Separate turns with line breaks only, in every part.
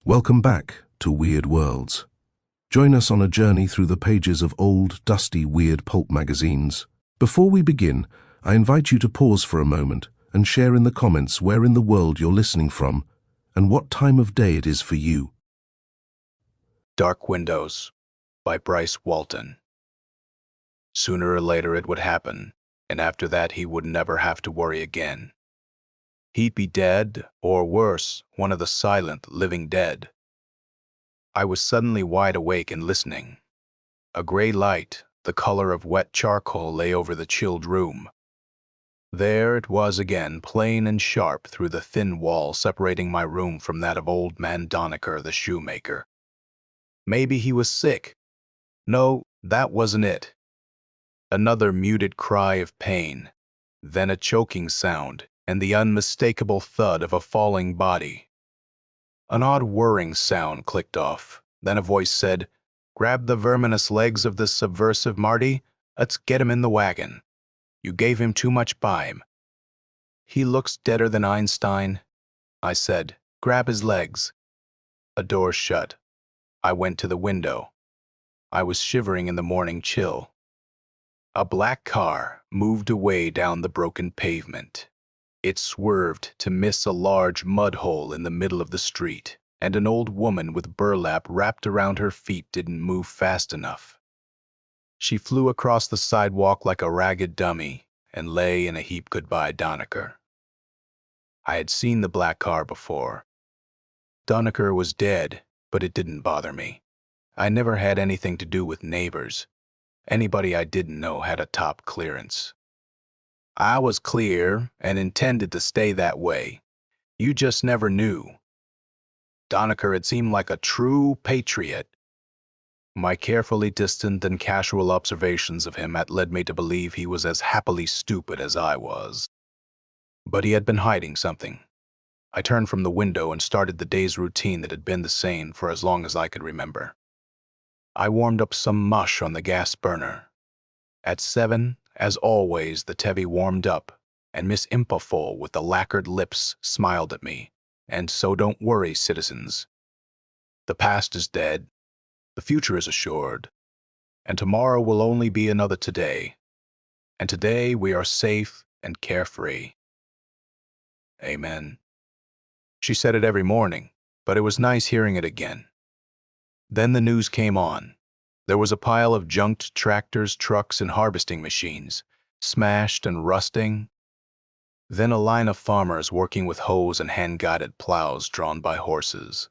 Welcome back to Weird Worlds. Join us on a journey through the pages of old, dusty, weird pulp magazines. Before we begin, I invite you to pause for a moment and share in the comments where in the world you're listening from and what time of day it is for you.
Dark Windows by Bryce Walton. Sooner or later it would happen, and after that he would never have to worry again. He'd be dead, or worse, one of the silent, living dead. I was suddenly wide awake and listening. A gray light, the color of wet charcoal, lay over the chilled room. There it was again, plain and sharp through the thin wall separating my room from that of old man Doniker, the shoemaker. Maybe he was sick. No, that wasn't it. Another muted cry of pain, then a choking sound, and the unmistakable thud of a falling body. An odd whirring sound clicked off. Then a voice said, "Grab the verminous legs of this subversive Marty. Let's get him in the wagon. You gave him too much bime." "He looks deader than Einstein," I said. "Grab his legs." A door shut. I went to the window. I was shivering in the morning chill. A black car moved away down the broken pavement. It swerved to miss a large mud hole in the middle of the street, and an old woman with burlap wrapped around her feet didn't move fast enough. She flew across the sidewalk like a ragged dummy and lay in a heap. Goodbye, Doniker. I had seen the black car before. Doniker was dead, but it didn't bother me. I never had anything to do with neighbors. Anybody I didn't know had a top clearance. I was clear and intended to stay that way. You just never knew. Doniker had seemed like a true patriot. My carefully distant and casual observations of him had led me to believe he was as happily stupid as I was. But he had been hiding something. I turned from the window and started the day's routine that had been the same for as long as I could remember. I warmed up some mush on the gas burner. At 7, as always, the Tevi warmed up, and Miss Impafol with the lacquered lips smiled at me. And so don't worry, citizens. The past is dead, the future is assured, and tomorrow will only be another today. And today we are safe and carefree. Amen. She said it every morning, but it was nice hearing it again. Then the news came on. There was a pile of junked tractors, trucks, and harvesting machines, smashed and rusting. Then a line of farmers working with hoes and hand-guided plows drawn by horses.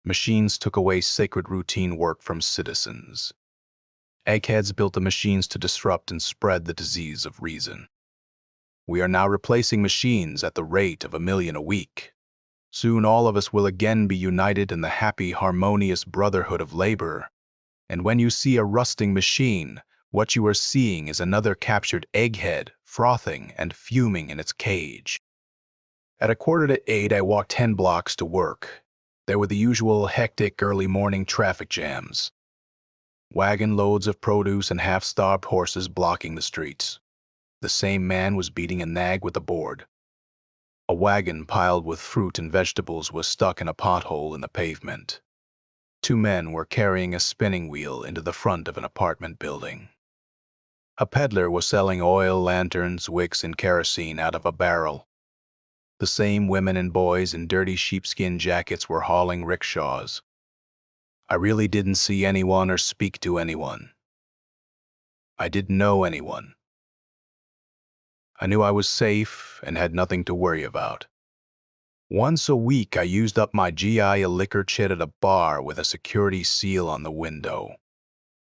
Machines took away sacred routine work from citizens. Eggheads built the machines to disrupt and spread the disease of reason. We are now replacing machines at the rate of 1 million a week. Soon all of us will again be united in the happy, harmonious brotherhood of labor. And when you see a rusting machine, what you are seeing is another captured egghead, frothing and fuming in its cage. At 7:45, I walked 10 blocks to work. There were the usual hectic early morning traffic jams. Wagon loads of produce and half-starved horses blocking the streets. The same man was beating a nag with a board. A wagon piled with fruit and vegetables was stuck in a pothole in the pavement. 2 men were carrying a spinning wheel into the front of an apartment building. A peddler was selling oil, lanterns, wicks, and kerosene out of a barrel. The same women and boys in dirty sheepskin jackets were hauling rickshaws. I really didn't see anyone or speak to anyone. I didn't know anyone. I knew I was safe and had nothing to worry about. Once a week, I used up my GI liquor chit at a bar with a security seal on the window.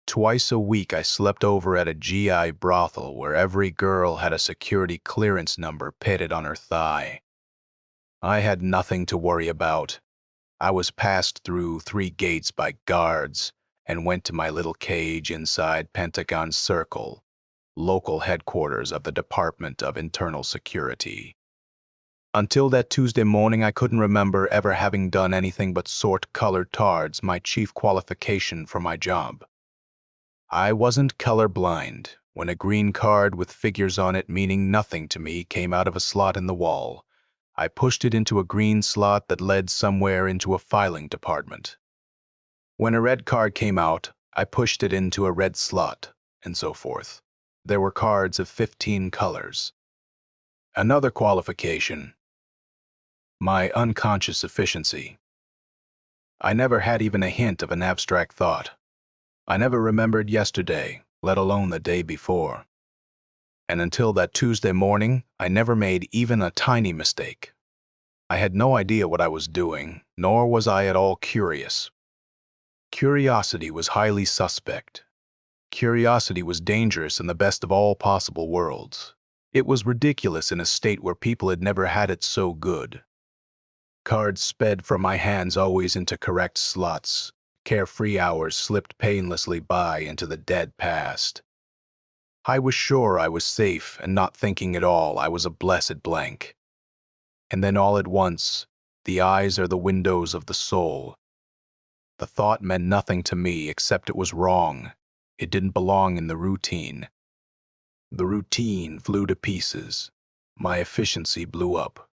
Twice a week, I slept over at a GI brothel where every girl had a security clearance number pitted on her thigh. I had nothing to worry about. I was passed through 3 gates by guards and went to my little cage inside Pentagon Circle, local headquarters of the Department of Internal Security. Until that Tuesday morning, I couldn't remember ever having done anything but sort colored cards, my chief qualification for my job. I wasn't colorblind when a green card with figures on it meaning nothing to me came out of a slot in the wall. I pushed it into a green slot that led somewhere into a filing department. When a red card came out, I pushed it into a red slot, and so forth. There were cards of 15 colors. Another qualification: my unconscious efficiency. I never had even a hint of an abstract thought. I never remembered yesterday, let alone the day before. And until that Tuesday morning, I never made even a tiny mistake. I had no idea what I was doing, nor was I at all curious. Curiosity was highly suspect. Curiosity was dangerous in the best of all possible worlds. It was ridiculous in a state where people had never had it so good. Cards sped from my hands always into correct slots. Carefree hours slipped painlessly by into the dead past. I was sure I was safe and not thinking at all. I was a blessed blank. And then all at once, the eyes are the windows of the soul. The thought meant nothing to me except it was wrong. It didn't belong in the routine. The routine flew to pieces. My efficiency blew up.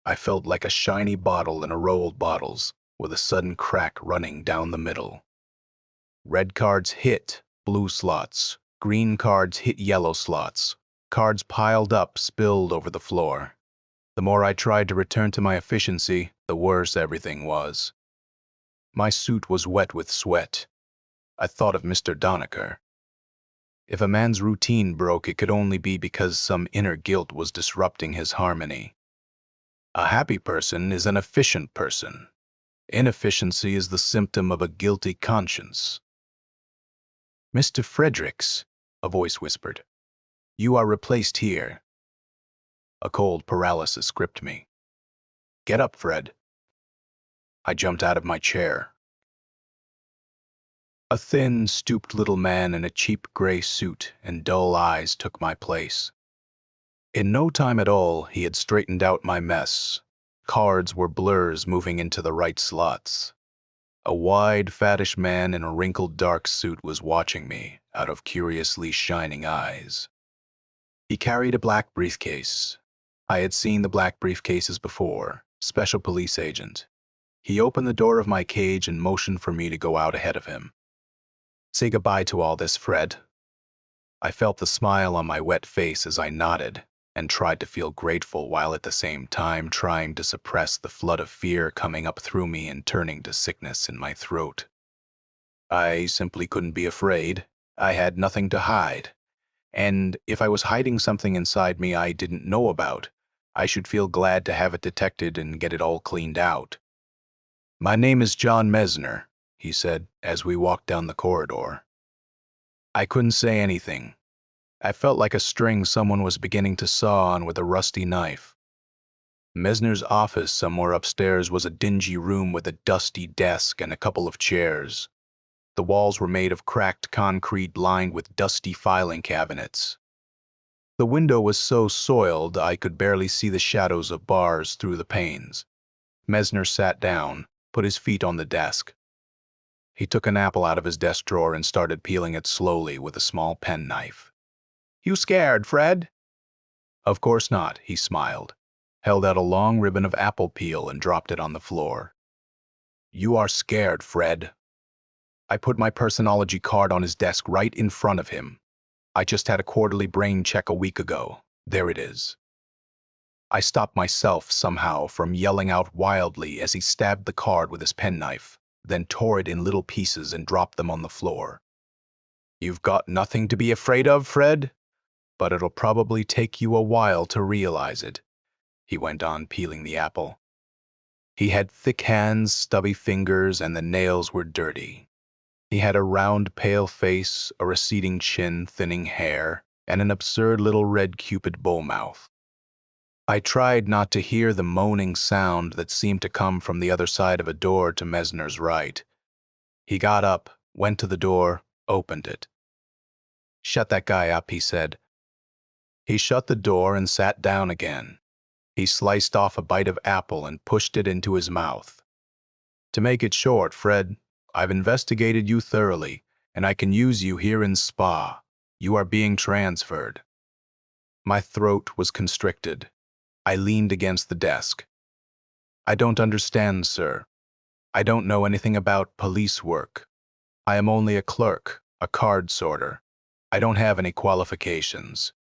I felt like a shiny bottle in a row of bottles, with a sudden crack running down the middle. Red cards hit blue slots. Green cards hit yellow slots. Cards piled up, spilled over the floor. The more I tried to return to my efficiency, the worse everything was. My suit was wet with sweat. I thought of Mr. Donaker. If a man's routine broke, it could only be because some inner guilt was disrupting his harmony. A happy person is an efficient person. Inefficiency is the symptom of a guilty conscience. "Mr. Fredricks," a voice whispered, "you are replaced here." A cold paralysis gripped me. "Get up, Fred." I jumped out of my chair. A thin, stooped little man in a cheap gray suit and dull eyes took my place. In no time at all, he had straightened out my mess. Cards were blurs moving into the right slots. A wide, fattish man in a wrinkled dark suit was watching me out of curiously shining eyes. He carried a black briefcase. I had seen the black briefcases before. Special police agent. He opened the door of my cage and motioned for me to go out ahead of him. "Say goodbye to all this, Fred." I felt the smile on my wet face as I nodded and tried to feel grateful while at the same time trying to suppress the flood of fear coming up through me and turning to sickness in my throat. I simply couldn't be afraid. I had nothing to hide. And if I was hiding something inside me I didn't know about, I should feel glad to have it detected and get it all cleaned out. "My name is John Mesner," he said as we walked down the corridor. I couldn't say anything. I felt like a string someone was beginning to saw on with a rusty knife. Mesner's office somewhere upstairs was a dingy room with a dusty desk and a couple of chairs. The walls were made of cracked concrete lined with dusty filing cabinets. The window was so soiled I could barely see the shadows of bars through the panes. Mesner sat down, put his feet on the desk. He took an apple out of his desk drawer and started peeling it slowly with a small penknife. "You scared, Fred?" "Of course not," he smiled, held out a long ribbon of apple peel and dropped it on the floor. "You are scared, Fred." I put my personology card on his desk right in front of him. I just had a quarterly brain check a week ago. There it is. I stopped myself somehow from yelling out wildly as he stabbed the card with his penknife, then tore it in little pieces and dropped them on the floor. "You've got nothing to be afraid of, Fred, but it'll probably take you a while to realize it," he went on, peeling the apple. He had thick hands, stubby fingers, and the nails were dirty. He had a round, pale face, a receding chin, thinning hair, and an absurd little red Cupid bow mouth. I tried not to hear the moaning sound that seemed to come from the other side of a door to Mesner's right. He got up, went to the door, opened it. "Shut that guy up," he said. He shut the door and sat down again. He sliced off a bite of apple and pushed it into his mouth. "To make it short, Fred, I've investigated you thoroughly, and I can use you here in Spa. You are being transferred." My throat was constricted. I leaned against the desk. I don't understand, sir. I don't know anything about police work. I am only a clerk, a card sorter. I don't have any qualifications.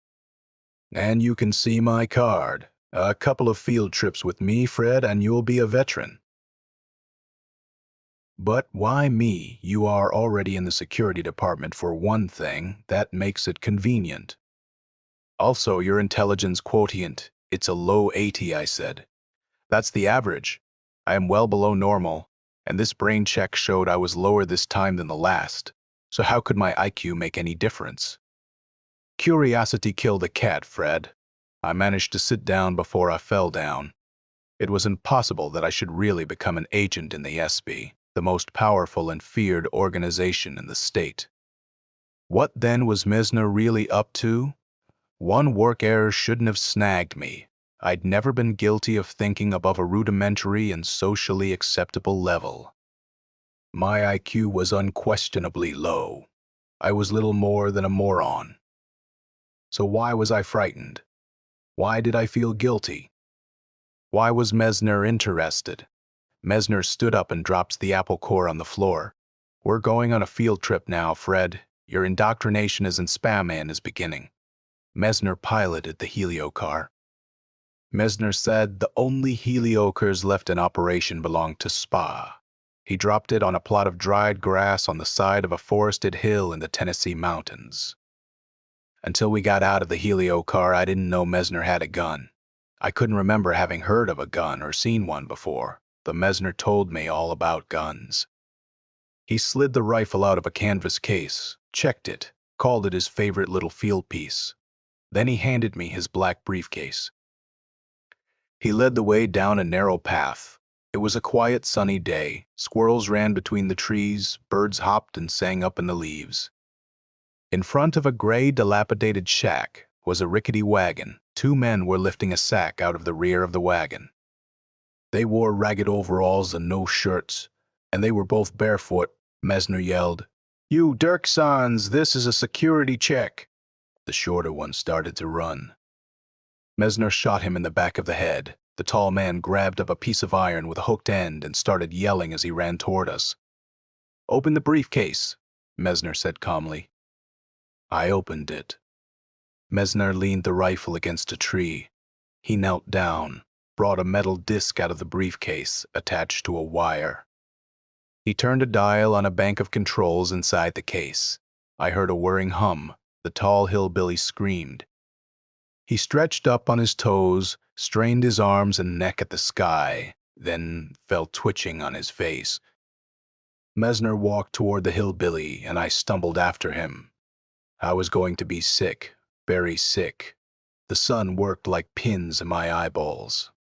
And you can see my card. A couple of field trips with me, Fred, and you'll be a veteran. But why me? You are already in the security department for one thing. That makes it convenient. Also, your intelligence quotient. It's a low 80, I said. That's the average. I am well below normal, and this brain check showed I was lower this time than the last. So how could my IQ make any difference? Curiosity killed the cat, Fred. I managed to sit down before I fell down. It was impossible that I should really become an agent in the SB, the most powerful and feared organization in the state. What then was Mesner really up to? One work error shouldn't have snagged me. I'd never been guilty of thinking above a rudimentary and socially acceptable level. My IQ was unquestionably low. I was little more than a moron. So why was I frightened? Why did I feel guilty? Why was Mesner interested? Mesner stood up and dropped the apple core on the floor. We're going on a field trip now, Fred. Your indoctrination as in Spam-Man is beginning. Mesner piloted the helio car. Mesner said the only heliocars left in operation belonged to Spa. He dropped it on a plot of dried grass on the side of a forested hill in the Tennessee mountains. Until we got out of the helio car, I didn't know Mesner had a gun. I couldn't remember having heard of a gun or seen one before. The Mesner told me all about guns. He slid the rifle out of a canvas case, checked it, called it his favorite little field piece. Then he handed me his black briefcase. He led the way down a narrow path. It was a quiet, sunny day. Squirrels ran between the trees, birds hopped and sang up in the leaves. In front of a gray, dilapidated shack was a rickety wagon. Two men were lifting a sack out of the rear of the wagon. They wore ragged overalls and no shirts, and they were both barefoot. Mesner yelled, "You Dirksons, this is a security check." The shorter one started to run. Mesner shot him in the back of the head. The tall man grabbed up a piece of iron with a hooked end and started yelling as he ran toward us. "Open the briefcase," Mesner said calmly. I opened it. Mesner leaned the rifle against a tree. He knelt down, brought a metal disc out of the briefcase attached to a wire. He turned a dial on a bank of controls inside the case. I heard a whirring hum. The tall hillbilly screamed. He stretched up on his toes, strained his arms and neck at the sky, then fell twitching on his face. Mesner walked toward the hillbilly, and I stumbled after him. I was going to be sick, very sick. The sun worked like pins in my eyeballs.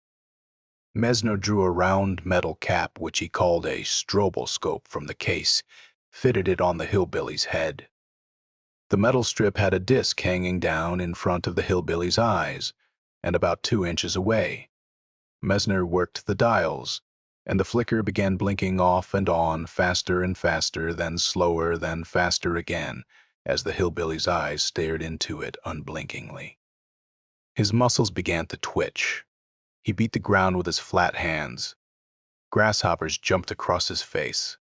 Mesner drew a round metal cap, which he called a stroboscope, from the case, fitted it on the hillbilly's head. The metal strip had a disc hanging down in front of the hillbilly's eyes, and about 2 inches away. Mesner worked the dials, and the flicker began blinking off and on, faster and faster, then slower, then faster again, as the hillbilly's eyes stared into it unblinkingly. His muscles began to twitch. He beat the ground with his flat hands. Grasshoppers jumped across his face.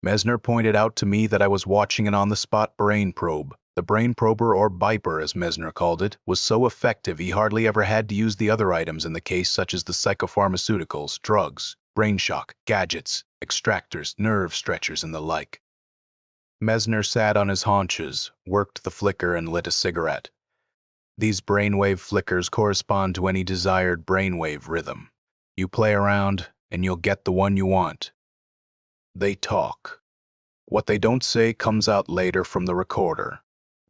Mesner pointed out to me that I was watching an on-the-spot brain probe. The brain prober, or biper as Mesner called it, was so effective he hardly ever had to use the other items in the case, such as the psychopharmaceuticals, drugs, brain shock, gadgets, extractors, nerve stretchers, and the like. Mesner sat on his haunches, worked the flicker, and lit a cigarette. These brainwave flickers correspond to any desired brainwave rhythm. You play around, and you'll get the one you want. They talk. What they don't say comes out later from the recorder.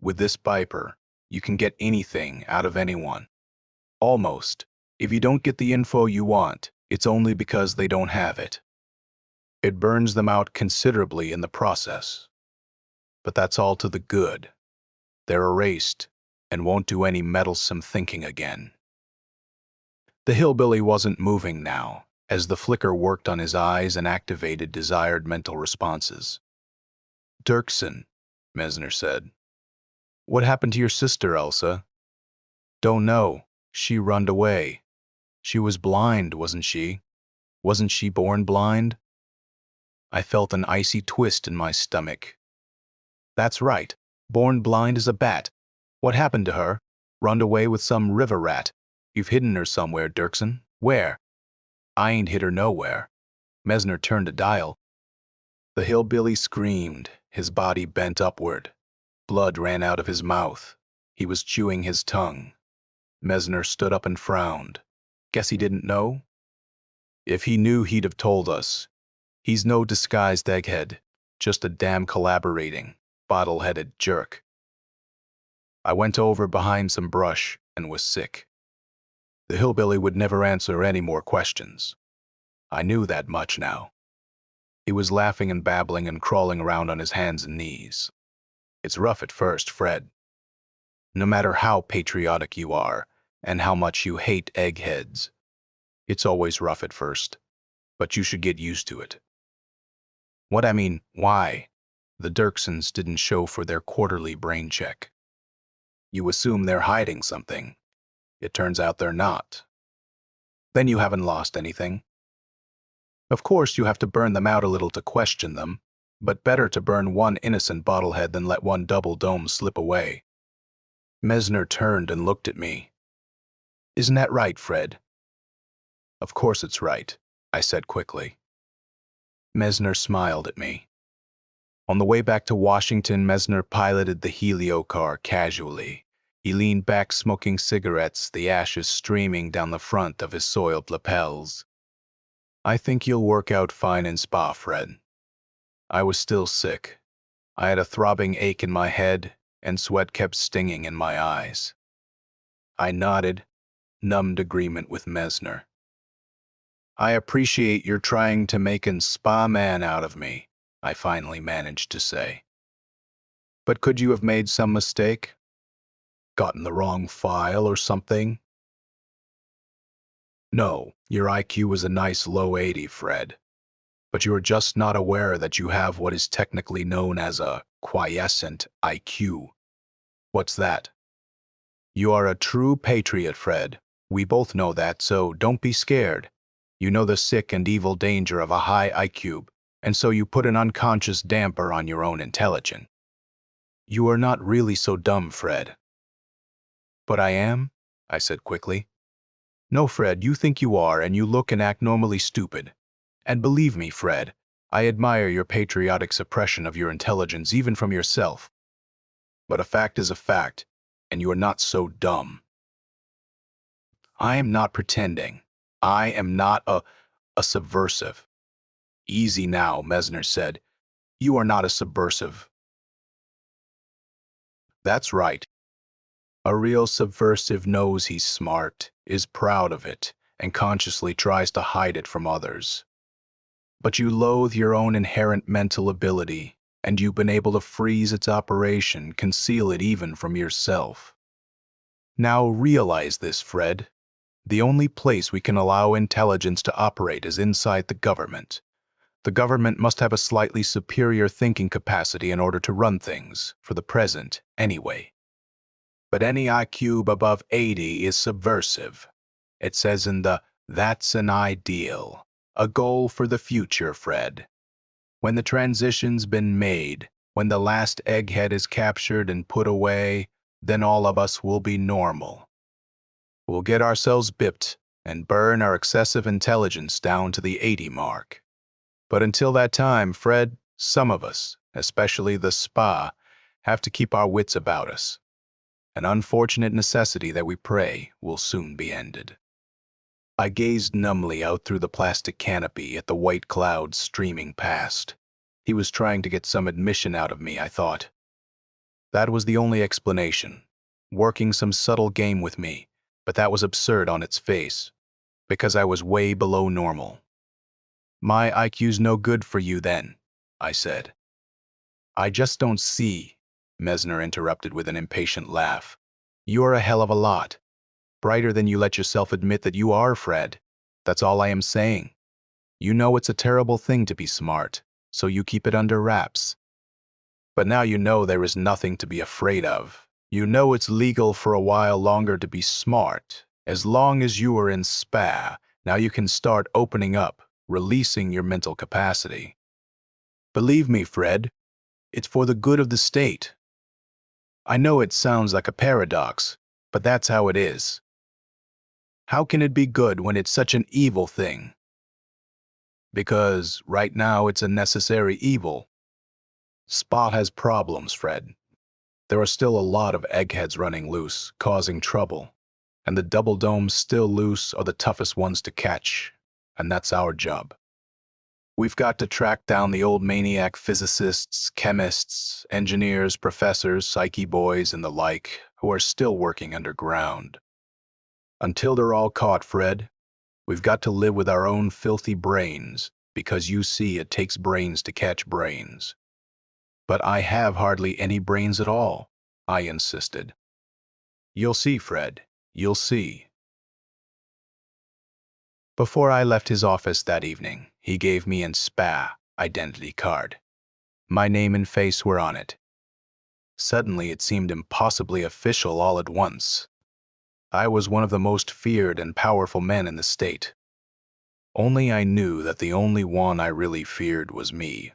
With this biper, you can get anything out of anyone. Almost. If you don't get the info you want, it's only because they don't have it. It burns them out considerably in the process. But that's all to the good. They're erased and won't do any meddlesome thinking again. The hillbilly wasn't moving now, as the flicker worked on his eyes and activated desired mental responses. "Dirksen," Mesner said. "What happened to your sister, Elsa?" "Don't know. She runned away. She was blind, wasn't she?" Wasn't she born blind? I felt an icy twist in my stomach. That's right. Born blind as a bat. What happened to her? Runned away with some river rat. You've hidden her somewhere, Dirksen. Where? I ain't hid her nowhere. Mesner turned a dial. The hillbilly screamed, his body bent upward. Blood ran out of his mouth. He was chewing his tongue. Mesner stood up and frowned. Guess he didn't know? If he knew, he'd have told us. He's no disguised egghead, just a damn collaborating, bottle-headed jerk. I went over behind some brush and was sick. The hillbilly would never answer any more questions. I knew that much now. He was laughing and babbling and crawling around on his hands and knees. It's rough at first, Fred. No matter how patriotic you are and how much you hate eggheads, it's always rough at first, but you should get used to it. What I mean, why? The Dirksens didn't show for their quarterly brain check. You assume they're hiding something. It turns out they're not. Then you haven't lost anything. Of course, you have to burn them out a little to question them, but better to burn one innocent bottlehead than let one double dome slip away. Mesner turned and looked at me. Isn't that right, Fred? Of course it's right, I said quickly. Mesner smiled at me. On the way back to Washington, Mesner piloted the helio car casually. He leaned back smoking cigarettes, the ashes streaming down the front of his soiled lapels. I think you'll work out fine in Spa, Fred. I was still sick. I had a throbbing ache in my head, and sweat kept stinging in my eyes. I nodded, numbed agreement with Mesner. I appreciate your trying to make an Spa man out of me, I finally managed to say. But could you have made some mistake? Gotten the wrong file or something? No, your IQ was a nice low 80, Fred. But you're just not aware that you have what is technically known as a quiescent IQ. What's that? You are a true patriot, Fred. We both know that, so don't be scared. You know the sick and evil danger of a high IQ, and so you put an unconscious damper on your own intelligence. You are not really so dumb, Fred. But I am? I said quickly. No, Fred, you think you are, and you look and act normally stupid. And believe me, Fred, I admire your patriotic suppression of your intelligence even from yourself. But a fact is a fact, and you are not so dumb. I am not pretending. I am not a subversive. Easy now, Mesner said. You are not a subversive. That's right. A real subversive knows he's smart, is proud of it, and consciously tries to hide it from others. But you loathe your own inherent mental ability, and you've been able to freeze its operation, conceal it even from yourself. Now realize this, Fred. The only place we can allow intelligence to operate is inside the government. The government must have a slightly superior thinking capacity in order to run things, for the present, anyway. But any IQ above 80 is subversive. It says in the "That's an ideal," a goal for the future, Fred. When the transition's been made, when the last egghead is captured and put away, then all of us will be normal. We'll get ourselves bipped and burn our excessive intelligence down to the 80 mark. But until that time, Fred, some of us, especially the Spa, have to keep our wits about us. An unfortunate necessity that we pray will soon be ended. I gazed numbly out through the plastic canopy at the white clouds streaming past. He was trying to get some admission out of me, I thought. That was the only explanation, working some subtle game with me, but that was absurd on its face, because I was way below normal. My IQ's no good for you then, I said. I just don't see, Mesner interrupted with an impatient laugh. You're a hell of a lot. Brighter than you let yourself admit that you are, Fred. That's all I am saying. You know it's a terrible thing to be smart, so you keep it under wraps. But now you know there is nothing to be afraid of. You know it's legal for a while longer to be smart. As long as you are in SPA, now you can start opening up, releasing your mental capacity. Believe me, Fred, it's for the good of the state. I know it sounds like a paradox, but that's how it is. How can it be good when it's such an evil thing? Because right now it's a necessary evil. Spa has problems, Fred. There are still a lot of eggheads running loose, causing trouble, and the double domes still loose are the toughest ones to catch, and that's our job. We've got to track down the old maniac physicists, chemists, engineers, professors, psyche boys, and the like, who are still working underground. Until they're all caught, Fred, we've got to live with our own filthy brains, because you see it takes brains to catch brains. But I have hardly any brains at all, I insisted. You'll see, Fred, you'll see. Before I left his office that evening, he gave me an SPA identity card. My name and face were on it. Suddenly it seemed impossibly official all at once. I was one of the most feared and powerful men in the state. Only I knew that the only one I really feared was me.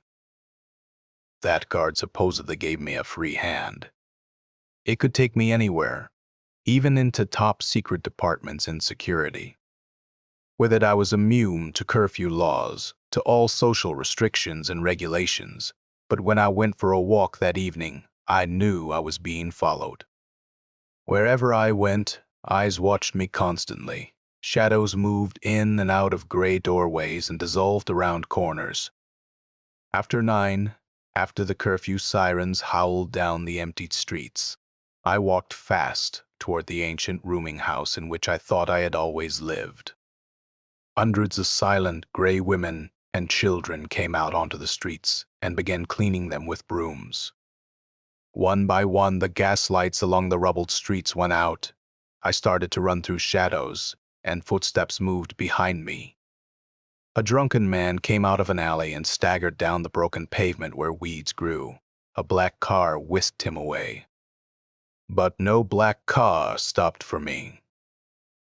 That card supposedly gave me a free hand. It could take me anywhere, even into top secret departments in security. With it, I was immune to curfew laws, to all social restrictions and regulations, but when I went for a walk that evening, I knew I was being followed. Wherever I went, eyes watched me constantly. Shadows moved in and out of gray doorways and dissolved around corners. After 9, after the curfew sirens howled down the emptied streets, I walked fast toward the ancient rooming house in which I thought I had always lived. Hundreds of silent, gray women and children came out onto the streets and began cleaning them with brooms. One by one, the gas lights along the rubbled streets went out. I started to run through shadows, and footsteps moved behind me. A drunken man came out of an alley and staggered down the broken pavement where weeds grew. A black car whisked him away. But no black car stopped for me.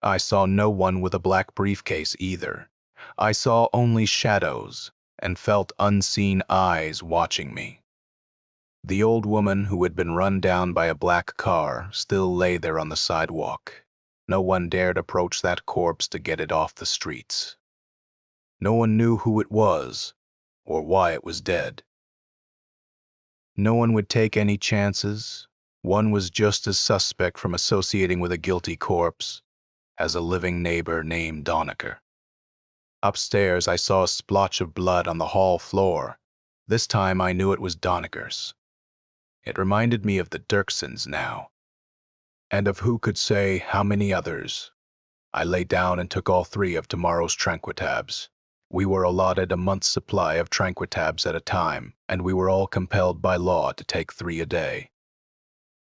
I saw no one with a black briefcase either. I saw only shadows and felt unseen eyes watching me. The old woman who had been run down by a black car still lay there on the sidewalk. No one dared approach that corpse to get it off the streets. No one knew who it was or why it was dead. No one would take any chances. One was just as suspect from associating with a guilty corpse as a living neighbor named Donecker. Upstairs, I saw a splotch of blood on the hall floor. This time I knew it was Donecker's. It reminded me of the Dirksons now, and of who could say how many others. I lay down and took all 3 of tomorrow's Tranquitabs. We were allotted a month's supply of Tranquitabs at a time, and we were all compelled by law to take 3 a day.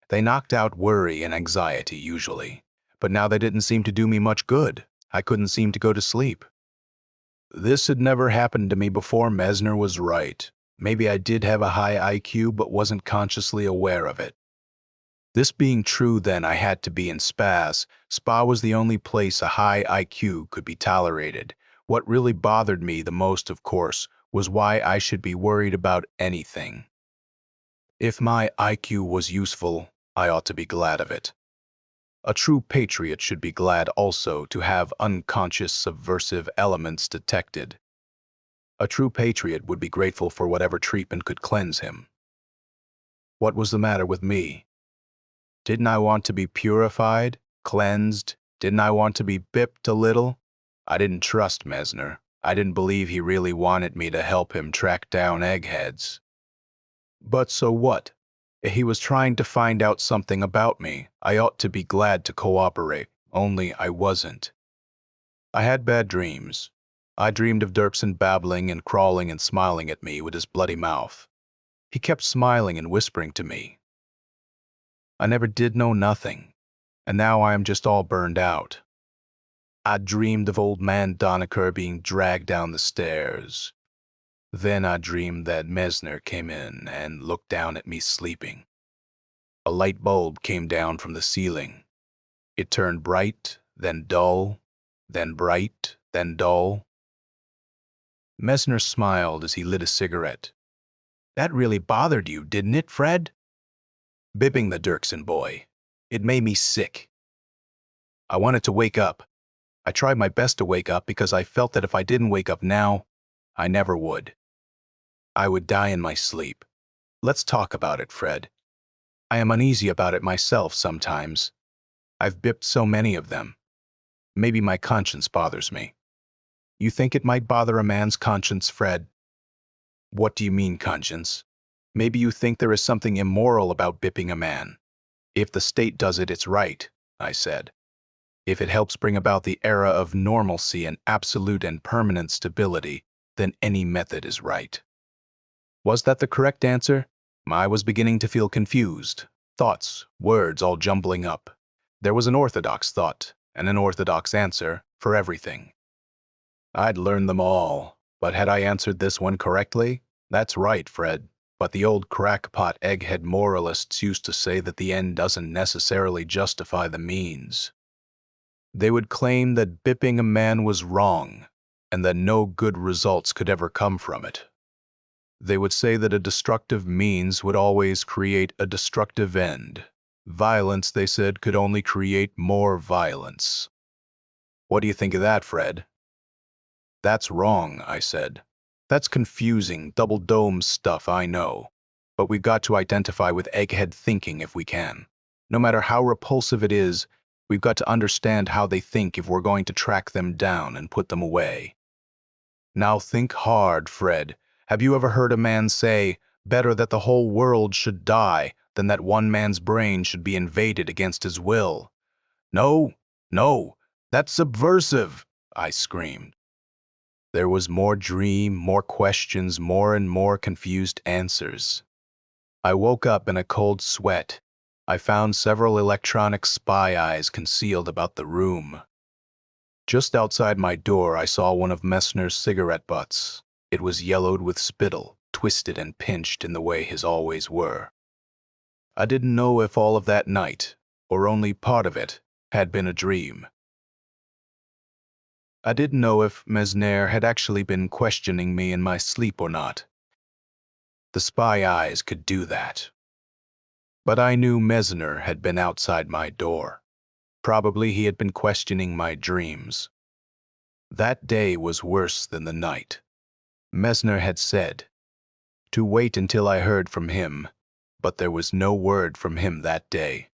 They knocked out worry and anxiety usually, but now they didn't seem to do me much good. I couldn't seem to go to sleep. This had never happened to me before. Mesner was right. Maybe I did have a high IQ but wasn't consciously aware of it. This being true, then I had to be in SPAS. SPA was the only place a high IQ could be tolerated. What really bothered me the most, of course, was why I should be worried about anything. If my IQ was useful, I ought to be glad of it. A true patriot should be glad also to have unconscious subversive elements detected. A true patriot would be grateful for whatever treatment could cleanse him. What was the matter with me? Didn't I want to be purified, cleansed? Didn't I want to be bipped a little? I didn't trust Mesner. I didn't believe he really wanted me to help him track down eggheads. But so what? He was trying to find out something about me. I ought to be glad to cooperate, only I wasn't. I had bad dreams. I dreamed of Dirksen babbling and crawling and smiling at me with his bloody mouth. He kept smiling and whispering to me. I never did know nothing, and now I am just all burned out. I dreamed of old man Donecker being dragged down the stairs. Then I dreamed that Mesner came in and looked down at me sleeping. A light bulb came down from the ceiling. It turned bright, then dull, then bright, then dull. Messner smiled as he lit a cigarette. That really bothered you, didn't it, Fred? Bipping the Dirksen boy. It made me sick. I wanted to wake up. I tried my best to wake up because I felt that if I didn't wake up now, I never would. I would die in my sleep. Let's talk about it, Fred. I am uneasy about it myself sometimes. I've bipped so many of them. Maybe my conscience bothers me. You think it might bother a man's conscience, Fred? What do you mean, conscience? Maybe you think there is something immoral about bipping a man. If the state does it, it's right, I said. If it helps bring about the era of normalcy and absolute and permanent stability, then any method is right. Was that the correct answer? I was beginning to feel confused. Thoughts, words all jumbling up. There was an orthodox thought and an orthodox answer for everything. I'd learned them all, but had I answered this one correctly? That's right, Fred. But the old crackpot egghead moralists used to say that the end doesn't necessarily justify the means. They would claim that bipping a man was wrong, and that no good results could ever come from it. They would say that a destructive means would always create a destructive end. Violence, they said, could only create more violence. What do you think of that, Fred? That's wrong, I said. That's confusing, double-dome stuff, I know. But we've got to identify with egghead thinking if we can. No matter how repulsive it is, we've got to understand how they think if we're going to track them down and put them away. Now think hard, Fred. Have you ever heard a man say, better that the whole world should die than that one man's brain should be invaded against his will? No, no, that's subversive, I screamed. There was more dream, more questions, more and more confused answers. I woke up in a cold sweat. I found several electronic spy eyes concealed about the room. Just outside my door, I saw one of Messner's cigarette butts. It was yellowed with spittle, twisted and pinched in the way his always were. I didn't know if all of that night, or only part of it, had been a dream. I didn't know if Messner had actually been questioning me in my sleep or not. The spy eyes could do that. But I knew Messner had been outside my door. Probably he had been questioning my dreams. That day was worse than the night. Messner had said to wait until I heard from him, but there was no word from him that day.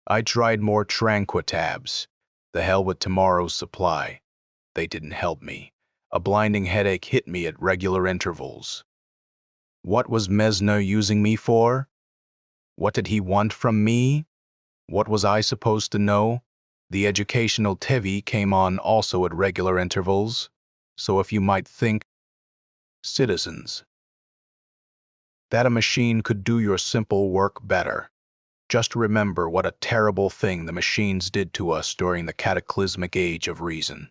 I tried more Tranquitabs. The hell with tomorrow's supply. They didn't help me. A blinding headache hit me at regular intervals. What was Messner using me for? What did he want from me? What was I supposed to know? The educational TV came on also at regular intervals. So if you might think, citizens, that a machine could do your simple work better. Just remember what a terrible thing the machines did to us during the cataclysmic age of reason.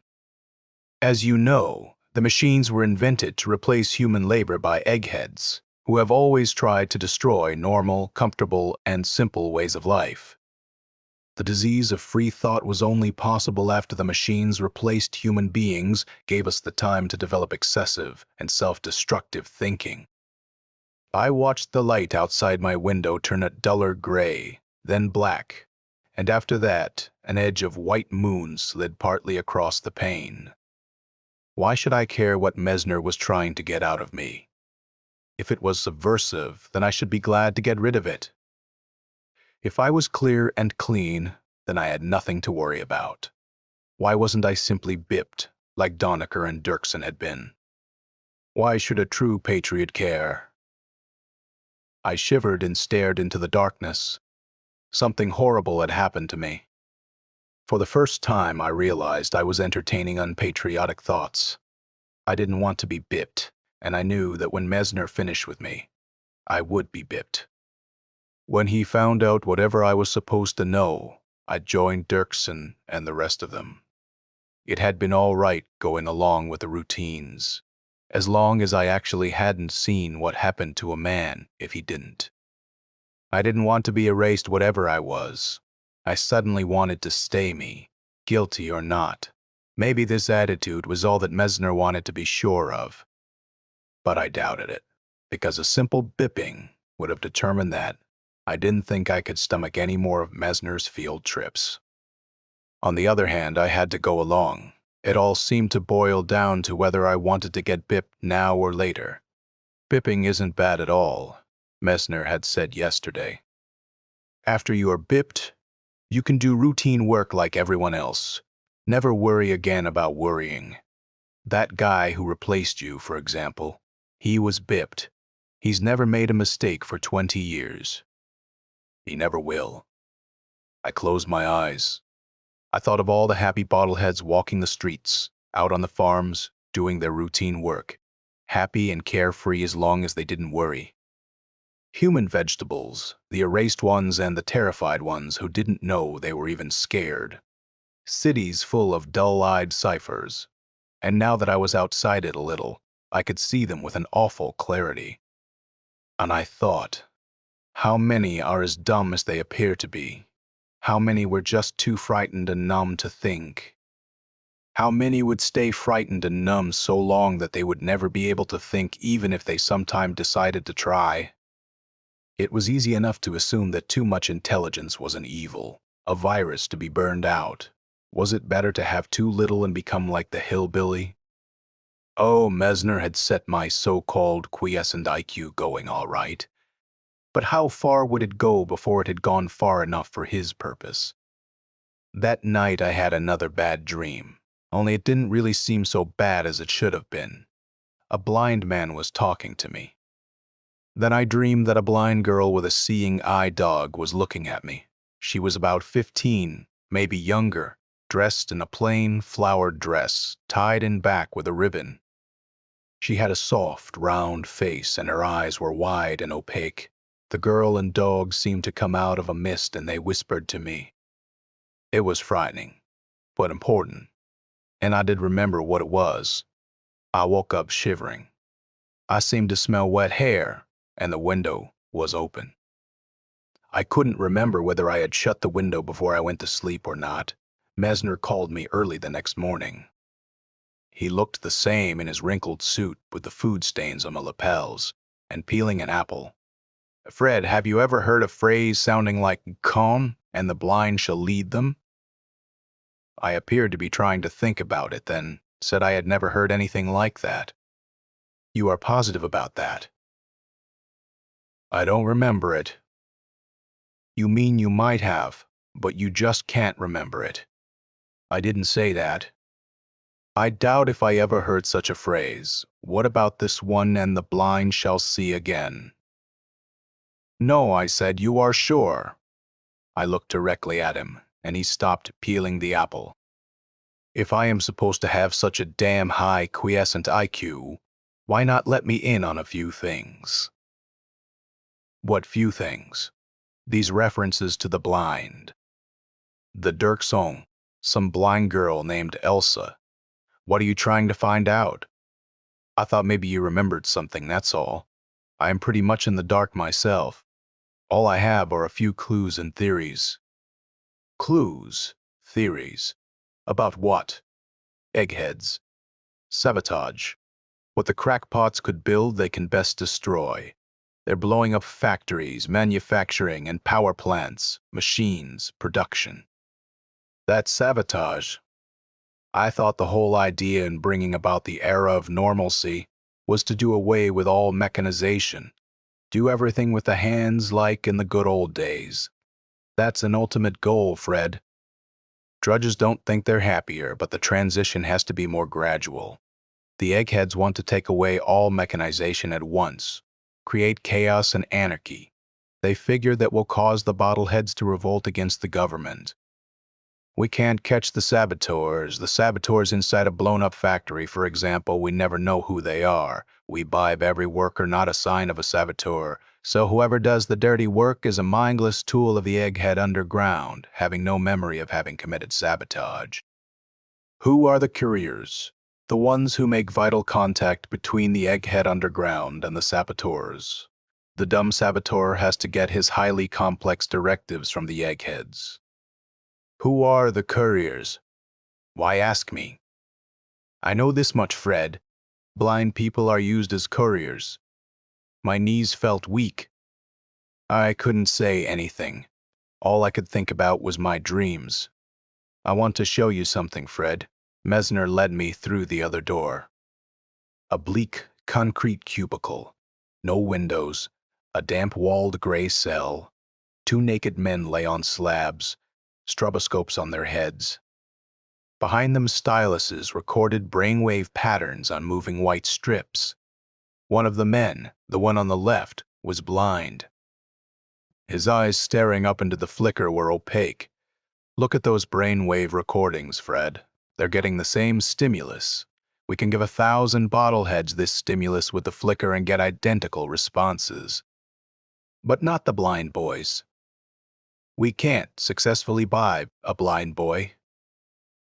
As you know, the machines were invented to replace human labor by eggheads, who have always tried to destroy normal, comfortable, and simple ways of life. The disease of free thought was only possible after the machines replaced human beings, gave us the time to develop excessive and self-destructive thinking. I watched the light outside my window turn a duller gray, then black, and after that, an edge of white moon slid partly across the pane. Why should I care what Messner was trying to get out of me? If it was subversive, then I should be glad to get rid of it. If I was clear and clean, then I had nothing to worry about. Why wasn't I simply bipped, like Donecker and Dirksen had been? Why should a true patriot care? I shivered and stared into the darkness. Something horrible had happened to me. For the first time, I realized I was entertaining unpatriotic thoughts. I didn't want to be bipped, and I knew that when Messner finished with me, I would be bipped. When he found out whatever I was supposed to know, I joined Dirksen and the rest of them. It had been all right going along with the routines, as long as I actually hadn't seen what happened to a man if he didn't. I didn't want to be erased whatever I was. I suddenly wanted to stay me, guilty or not, Maybe this attitude was all that Messner wanted to be sure of. But I doubted it, because a simple bipping would have determined that I didn't think I could stomach any more of Messner's field trips. On the other hand, I had to go along. It all seemed to boil down to whether I wanted to get bipped now or later. Bipping isn't bad at all, Messner had said yesterday. After you are bipped, you can do routine work like everyone else. Never worry again about worrying. That guy who replaced you, for example, he was bipped. He's never made a mistake for 20 years. He never will. I closed my eyes. I thought of all the happy bottleheads walking the streets, out on the farms, doing their routine work, happy and carefree as long as they didn't worry. Human vegetables, the erased ones and the terrified ones who didn't know they were even scared. Cities full of dull-eyed ciphers. And now that I was outside it a little, I could see them with an awful clarity. And I thought, how many are as dumb as they appear to be? How many were just too frightened and numb to think? How many would stay frightened and numb so long that they would never be able to think even if they sometime decided to try? It was easy enough to assume that too much intelligence was an evil, a virus to be burned out. Was it better to have too little and become like the hillbilly? Oh, Messner had set my so-called quiescent IQ going all right. But how far would it go before it had gone far enough for his purpose? That night I had another bad dream, only it didn't really seem so bad as it should have been. A blind man was talking to me. Then I dreamed that a blind girl with a seeing eye dog was looking at me. She was about 15, maybe younger, dressed in a plain, flowered dress, tied in back with a ribbon. She had a soft, round face, and her eyes were wide and opaque. The girl and dog seemed to come out of a mist, and they whispered to me. It was frightening, but important, and I did remember what it was. I woke up shivering. I seemed to smell wet hair, and the window was open. I couldn't remember whether I had shut the window before I went to sleep or not. Messner called me early the next morning. He looked the same in his wrinkled suit with the food stains on the lapels, and peeling an apple. Fred, have you ever heard a phrase sounding like "come, and the blind shall lead them"? I appeared to be trying to think about it, then said I had never heard anything like that. You are positive about that? I don't remember it. You mean you might have, but you just can't remember it. I didn't say that. I doubt if I ever heard such a phrase. What about this one, and the blind shall see again? No, I said, you are sure. I looked directly at him, and he stopped peeling the apple. If I am supposed to have such a damn high quiescent IQ, why not let me in on a few things? What few things? These references to the blind. The Dirk song, some blind girl named Elsa. What are you trying to find out? I thought maybe you remembered something, that's all. I am pretty much in the dark myself. All I have are a few clues and theories. Clues? Theories? About what? Eggheads. Sabotage. What the crackpots could build, they can best destroy. They're blowing up factories, manufacturing, and power plants, machines, production. That's sabotage. I thought the whole idea in bringing about the era of normalcy was to do away with all mechanization, do everything with the hands like in the good old days. That's an ultimate goal, Fred. Drudges don't think they're happier, but the transition has to be more gradual. The eggheads want to take away all mechanization at once, create chaos and anarchy. They figure that will cause the bottleheads to revolt against the government. We can't catch the saboteurs. The saboteurs inside a blown-up factory, for example, we never know who they are. We bribe every worker, not a sign of a saboteur. So whoever does the dirty work is a mindless tool of the egghead underground, having no memory of having committed sabotage. Who are the couriers? The ones who make vital contact between the egghead underground and the saboteurs. The dumb saboteur has to get his highly complex directives from the eggheads. Who are the couriers? Why ask me? I know this much, Fred. Blind people are used as couriers. My knees felt weak. I couldn't say anything. All I could think about was my dreams. I want to show you something, Fred. Mesner led me through the other door. A bleak, concrete cubicle. No windows. A damp-walled gray cell. 2 naked men lay on slabs, stroboscopes on their heads. Behind them, styluses recorded brainwave patterns on moving white strips. One of the men, the one on the left, was blind. His eyes staring up into the flicker were opaque. Look at those brainwave recordings, Fred. They're getting the same stimulus. We can give 1,000 bottleheads this stimulus with the flicker and get identical responses. But not the blind boys. We can't successfully buy a blind boy.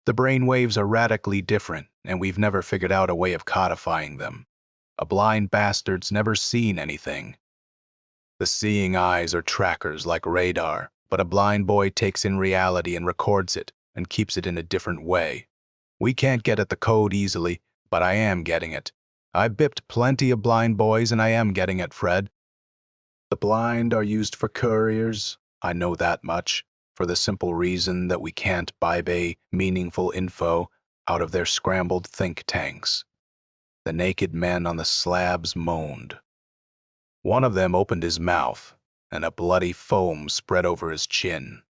The brain waves are radically different, and we've never figured out a way of codifying them. A blind bastard's never seen anything. The seeing eyes are trackers like radar, but a blind boy takes in reality and records it and keeps it in a different way. We can't get at the code easily, but I am getting it. I've bipped plenty of blind boys and I am getting it, Fred. The blind are used for couriers. I know that much, for the simple reason that we can't buy meaningful info out of their scrambled think tanks. The naked men on the slabs moaned. One of them opened his mouth, and a bloody foam spread over his chin.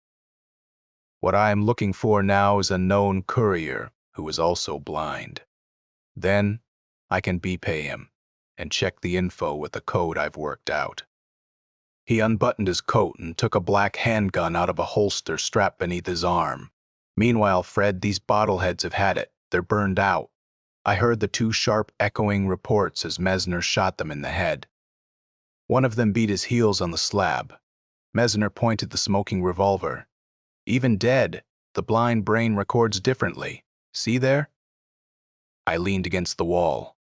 What I am looking for now is a known courier who is also blind. Then I can pay him and check the info with the code I've worked out. He unbuttoned his coat and took a black handgun out of a holster strapped beneath his arm. Meanwhile, Fred, these bottleheads have had it. They're burned out. I heard the 2 sharp, echoing reports as Mesner shot them in the head. One of them beat his heels on the slab. Mesner pointed the smoking revolver. Even dead, the blind brain records differently. See there? I leaned against the wall.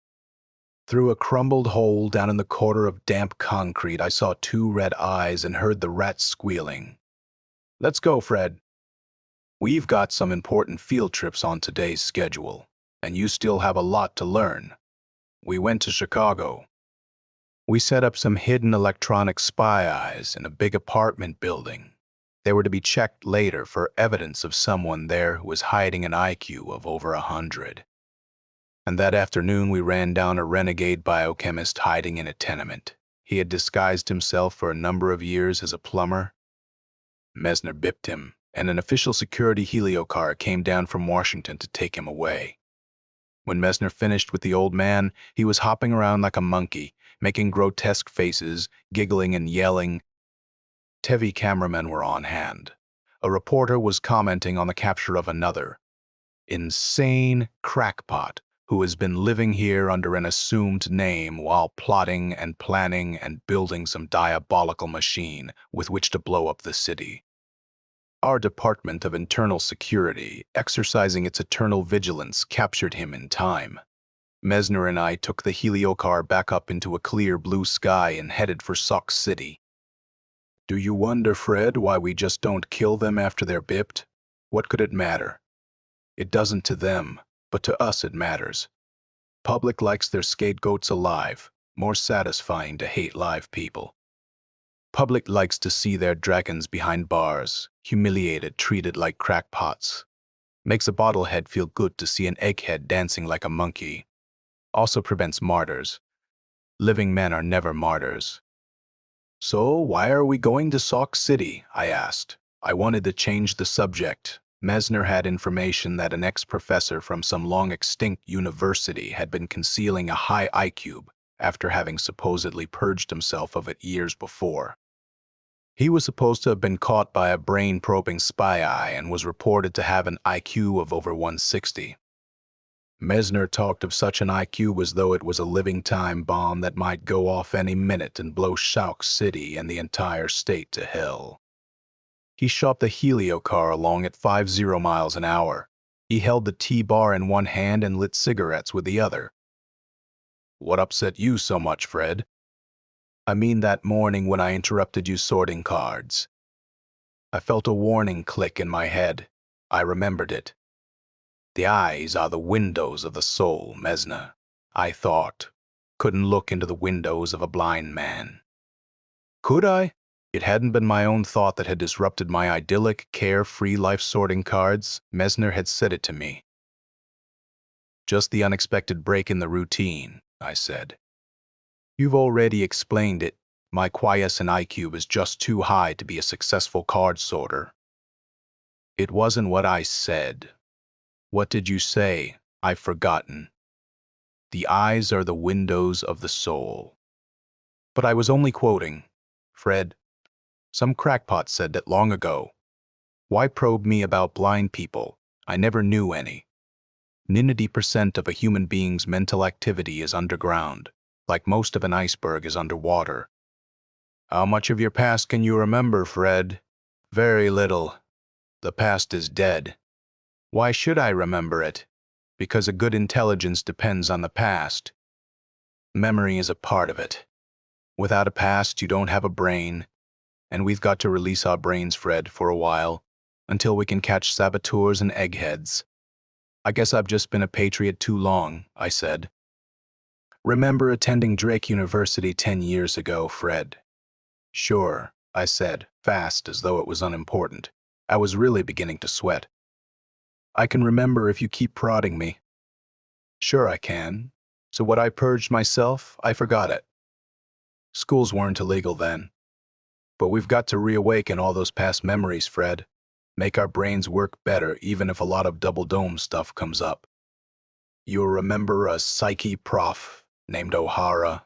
Through a crumbled hole down in the corner of damp concrete, I saw 2 red eyes and heard the rats squealing. Let's go, Fred. We've got some important field trips on today's schedule, and you still have a lot to learn. We went to Chicago. We set up some hidden electronic spy eyes in a big apartment building. They were to be checked later for evidence of someone there who was hiding an IQ of over 100. And that afternoon we ran down a renegade biochemist hiding in a tenement. He had disguised himself for a number of years as a plumber. Mesner bipped him, and an official security heliocar came down from Washington to take him away. When Mesner finished with the old man, he was hopping around like a monkey, making grotesque faces, giggling and yelling. TV cameramen were on hand. A reporter was commenting on the capture of another insane crackpot who has been living here under an assumed name while plotting and planning and building some diabolical machine with which to blow up the city. Our Department of Internal Security, exercising its eternal vigilance, captured him in time. Mesner and I took the heliocar back up into a clear blue sky and headed for Sauk City. Do you wonder, Fred, why we just don't kill them after they're bipped? What could it matter? It doesn't to them, but to us it matters. Public likes their scapegoats alive, more satisfying to hate live people. Public likes to see their dragons behind bars, humiliated, treated like crackpots. Makes a bottlehead feel good to see an egghead dancing like a monkey. Also prevents martyrs. Living men are never martyrs. So why are we going to Sauk City? I asked. I wanted to change the subject. Mesner had information that an ex-professor from some long-extinct university had been concealing a high IQ after having supposedly purged himself of it years before. He was supposed to have been caught by a brain-probing spy eye and was reported to have an IQ of over 160. Mesner talked of such an IQ as though it was a living time bomb that might go off any minute and blow Sauk City and the entire state to hell. He shot the heliocar along at 50 miles an hour. He held the T-bar in one hand and lit cigarettes with the other. What upset you so much, Fred? I mean that morning when I interrupted you sorting cards. I felt a warning click in my head. I remembered it. The eyes are the windows of the soul, Mesner. I thought. Couldn't look into the windows of a blind man. Could I? It hadn't been my own thought that had disrupted my idyllic, carefree life sorting cards. Mesner had said it to me. Just the unexpected break in the routine, I said. You've already explained it. My quiescent IQ is just too high to be a successful card sorter. It wasn't what I said. What did you say? I've forgotten. The eyes are the windows of the soul. But I was only quoting. Fred, some crackpot said that long ago. Why probe me about blind people? I never knew any. 90% of a human being's mental activity is underground, like most of an iceberg is underwater. How much of your past can you remember, Fred? Very little. The past is dead. Why should I remember it? Because a good intelligence depends on the past. Memory is a part of it. Without a past, you don't have a brain. And we've got to release our brains, Fred, for a while, until we can catch saboteurs and eggheads. I guess I've just been a patriot too long, I said. Remember attending Drake University 10 years ago, Fred? Sure, I said, fast as though it was unimportant. I was really beginning to sweat. I can remember if you keep prodding me. Sure I can. So what I purged myself, I forgot it. Schools weren't illegal then. But we've got to reawaken all those past memories, Fred. Make our brains work better even if a lot of double-dome stuff comes up. You'll remember a psyche prof named O'Hara.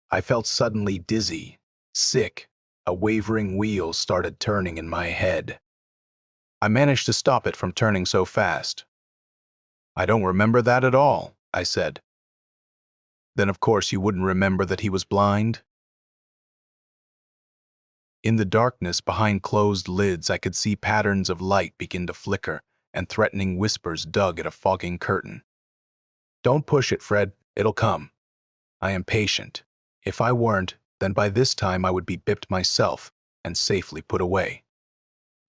I felt suddenly dizzy, sick. A wavering wheel started turning in my head. I managed to stop it from turning so fast. I don't remember that at all, I said. Then of course you wouldn't remember that he was blind? In the darkness behind closed lids, I could see patterns of light begin to flicker, and threatening whispers dug at a fogging curtain. Don't push it, Fred. It'll come. I am patient. If I weren't, then by this time I would be bipped myself and safely put away.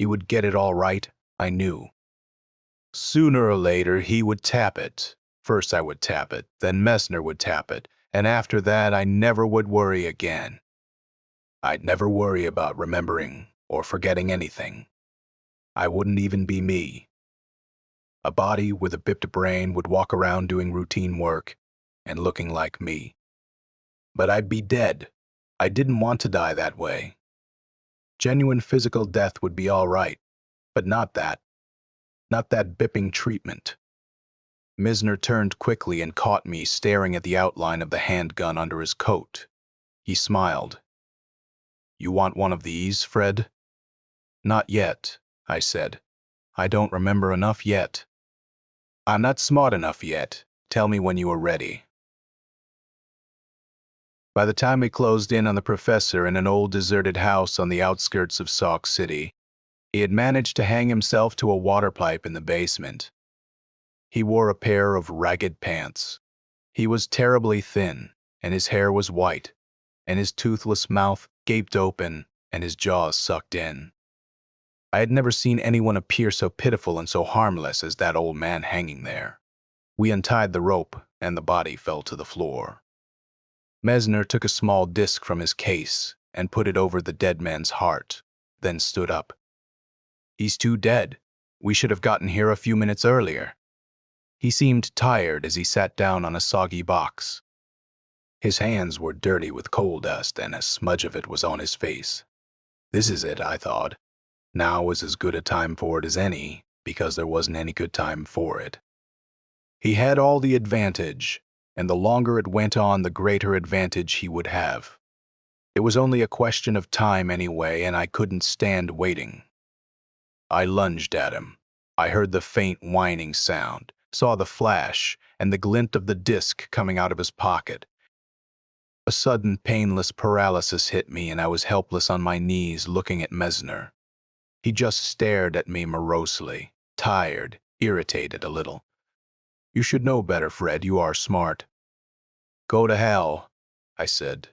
He would get it all right, I knew. Sooner or later, he would tap it. First I would tap it, then Messner would tap it, and after that I never would worry again. I'd never worry about remembering or forgetting anything. I wouldn't even be me. A body with a bipped brain would walk around doing routine work and looking like me. But I'd be dead. I didn't want to die that way. Genuine physical death would be all right, but not that. Not that bipping treatment. Misner turned quickly and caught me staring at the outline of the handgun under his coat. He smiled. You want one of these, Fred? Not yet, I said. I don't remember enough yet. I'm not smart enough yet. Tell me when you are ready. By the time we closed in on the professor in an old deserted house on the outskirts of Sauk City, he had managed to hang himself to a water pipe in the basement. He wore a pair of ragged pants. He was terribly thin, and his hair was white, and his toothless mouth gaped open and his jaws sucked in. I had never seen anyone appear so pitiful and so harmless as that old man hanging there. We untied the rope, and the body fell to the floor. Mesner took a small disc from his case and put it over the dead man's heart, then stood up. He's too dead. We should have gotten here a few minutes earlier. He seemed tired as he sat down on a soggy box. His hands were dirty with coal dust, and a smudge of it was on his face. This is it, I thought. Now was as good a time for it as any, because there wasn't any good time for it. He had all the advantage, and the longer it went on, the greater advantage he would have. It was only a question of time anyway, and I couldn't stand waiting. I lunged at him. I heard the faint whining sound, saw the flash, and the glint of the disc coming out of his pocket. A sudden painless paralysis hit me, and I was helpless on my knees looking at Mesner. He just stared at me morosely, tired, irritated a little. You should know better, Fred. You are smart. Go to hell, I said.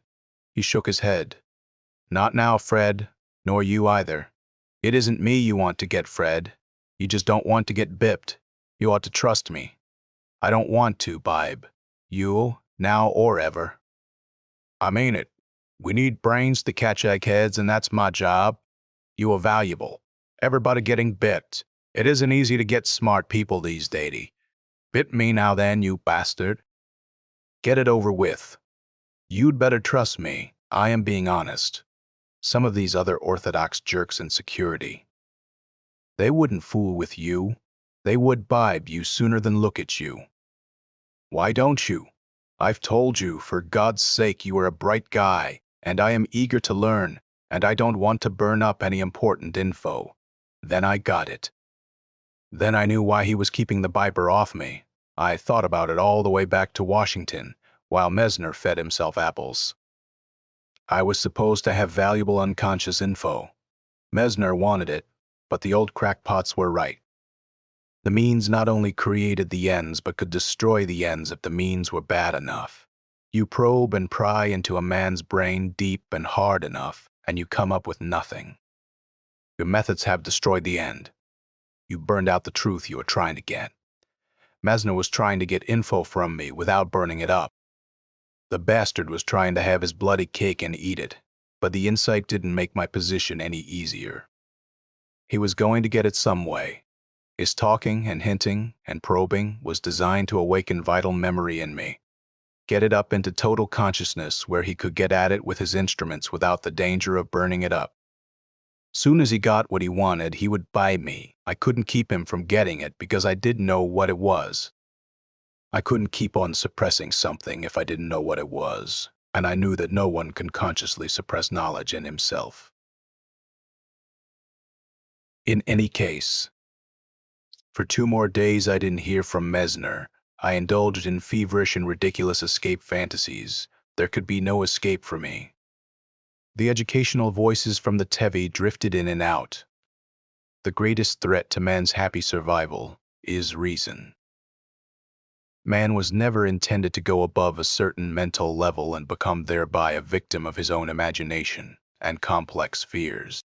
He shook his head. Not now, Fred, nor you either. It isn't me you want to get, Fred. You just don't want to get bipped. You ought to trust me. I don't want to, Bibe. You, now or ever. I mean it. We need brains to catch eggheads, and that's my job. You are valuable. Everybody getting bit. It isn't easy to get smart people these days. Bit me now then, you bastard. Get it over with. You'd better trust me. I am being honest. Some of these other orthodox jerks in security, they wouldn't fool with you. They would bibe you sooner than look at you. Why don't you? I've told you, for God's sake, you are a bright guy, and I am eager to learn, and I don't want to burn up any important info. Then I got it. Then I knew why he was keeping the biber off me. I thought about it all the way back to Washington, while Mesner fed himself apples. I was supposed to have valuable unconscious info. Mesner wanted it, but the old crackpots were right. The means not only created the ends, but could destroy the ends if the means were bad enough. You probe and pry into a man's brain deep and hard enough, and you come up with nothing. Your methods have destroyed the end. You burned out the truth you were trying to get. Mesner was trying to get info from me without burning it up. The bastard was trying to have his bloody cake and eat it, but the insight didn't make my position any easier. He was going to get it some way. His talking and hinting and probing was designed to awaken vital memory in me, get it up into total consciousness where he could get at it with his instruments without the danger of burning it up. Soon as he got what he wanted, he would buy me. I couldn't keep him from getting it because I didn't know what it was. I couldn't keep on suppressing something if I didn't know what it was, and I knew that no one can consciously suppress knowledge in himself. In any case, for 2 more days I didn't hear from Mesner. I indulged in feverish and ridiculous escape fantasies. There could be no escape for me. The educational voices from the Tevi drifted in and out. The greatest threat to man's happy survival is reason. Man was never intended to go above a certain mental level and become thereby a victim of his own imagination and complex fears.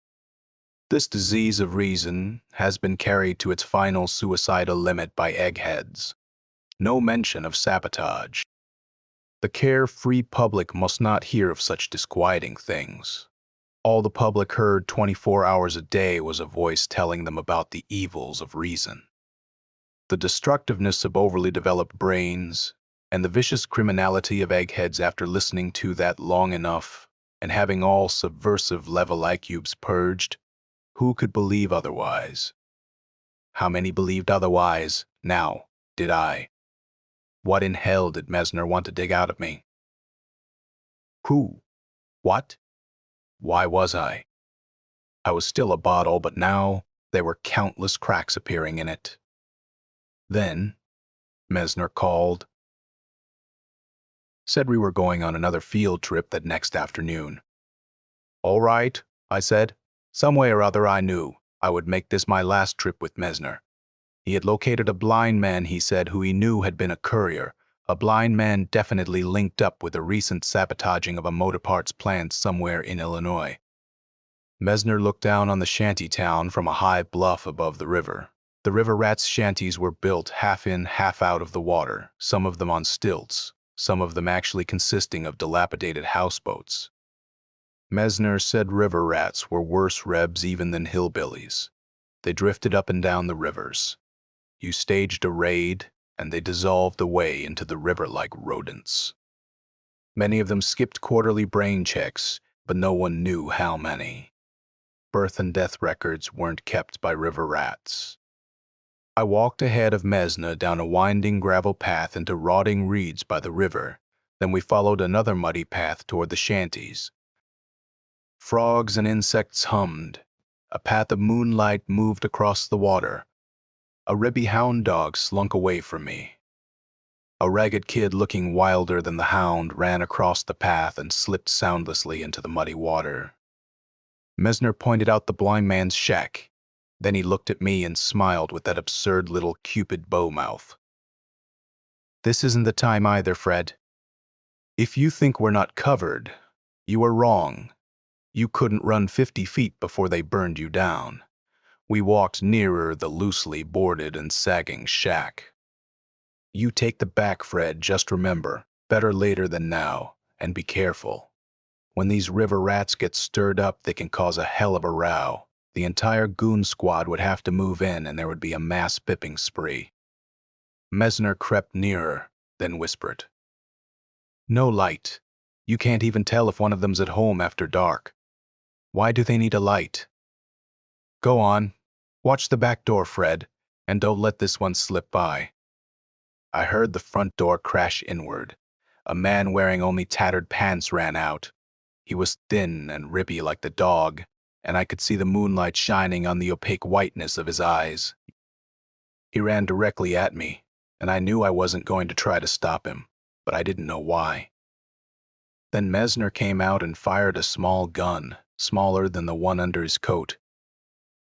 This disease of reason has been carried to its final suicidal limit by eggheads. No mention of sabotage. The carefree public must not hear of such disquieting things. All the public heard 24 hours a day was a voice telling them about the evils of reason, the destructiveness of overly developed brains, and the vicious criminality of eggheads after listening to that long enough and having all subversive level IQs purged. Who could believe otherwise? How many believed otherwise? Now, did I? What in hell did Mesner want to dig out of me? Who? What? Why was I? I was still a bottle, but now there were countless cracks appearing in it. Then, Mesner called. Said we were going on another field trip that next afternoon. All right, I said. Some way or other I knew I would make this my last trip with Mesner. He had located a blind man, he said, who he knew had been a courier, a blind man definitely linked up with the recent sabotaging of a motor parts plant somewhere in Illinois. Mesner looked down on the shanty town from a high bluff above the river. The river rats' shanties were built half in, half out of the water, some of them on stilts, some of them actually consisting of dilapidated houseboats. Mesner said river rats were worse rebs even than hillbillies. They drifted up and down the rivers. You staged a raid, and they dissolved away into the river like rodents. Many of them skipped quarterly brain checks, but no one knew how many. Birth and death records weren't kept by river rats. I walked ahead of Mesner down a winding gravel path into rotting reeds by the river. Then we followed another muddy path toward the shanties. Frogs and insects hummed. A path of moonlight moved across the water. A ribby hound dog slunk away from me. A ragged kid looking wilder than the hound ran across the path and slipped soundlessly into the muddy water. Mesner pointed out the blind man's shack. Then he looked at me and smiled with that absurd little Cupid bow mouth. This isn't the time either, Fred. If you think we're not covered, you are wrong. You couldn't run 50 feet before they burned you down. We walked nearer the loosely boarded and sagging shack. "You take the back, Fred, just remember, better later than now, and be careful. When these river rats get stirred up, they can cause a hell of a row. The entire goon squad would have to move in and there would be a mass bipping spree." Mesner crept nearer, then whispered, "No light. You can't even tell if one of them's at home after dark. Why do they need a light? Go on. Watch the back door, Fred, and don't let this one slip by." I heard the front door crash inward. A man wearing only tattered pants ran out. He was thin and ribby like the dog, and I could see the moonlight shining on the opaque whiteness of his eyes. He ran directly at me, and I knew I wasn't going to try to stop him, but I didn't know why. Then Mesner came out and fired a small gun, smaller than the one under his coat.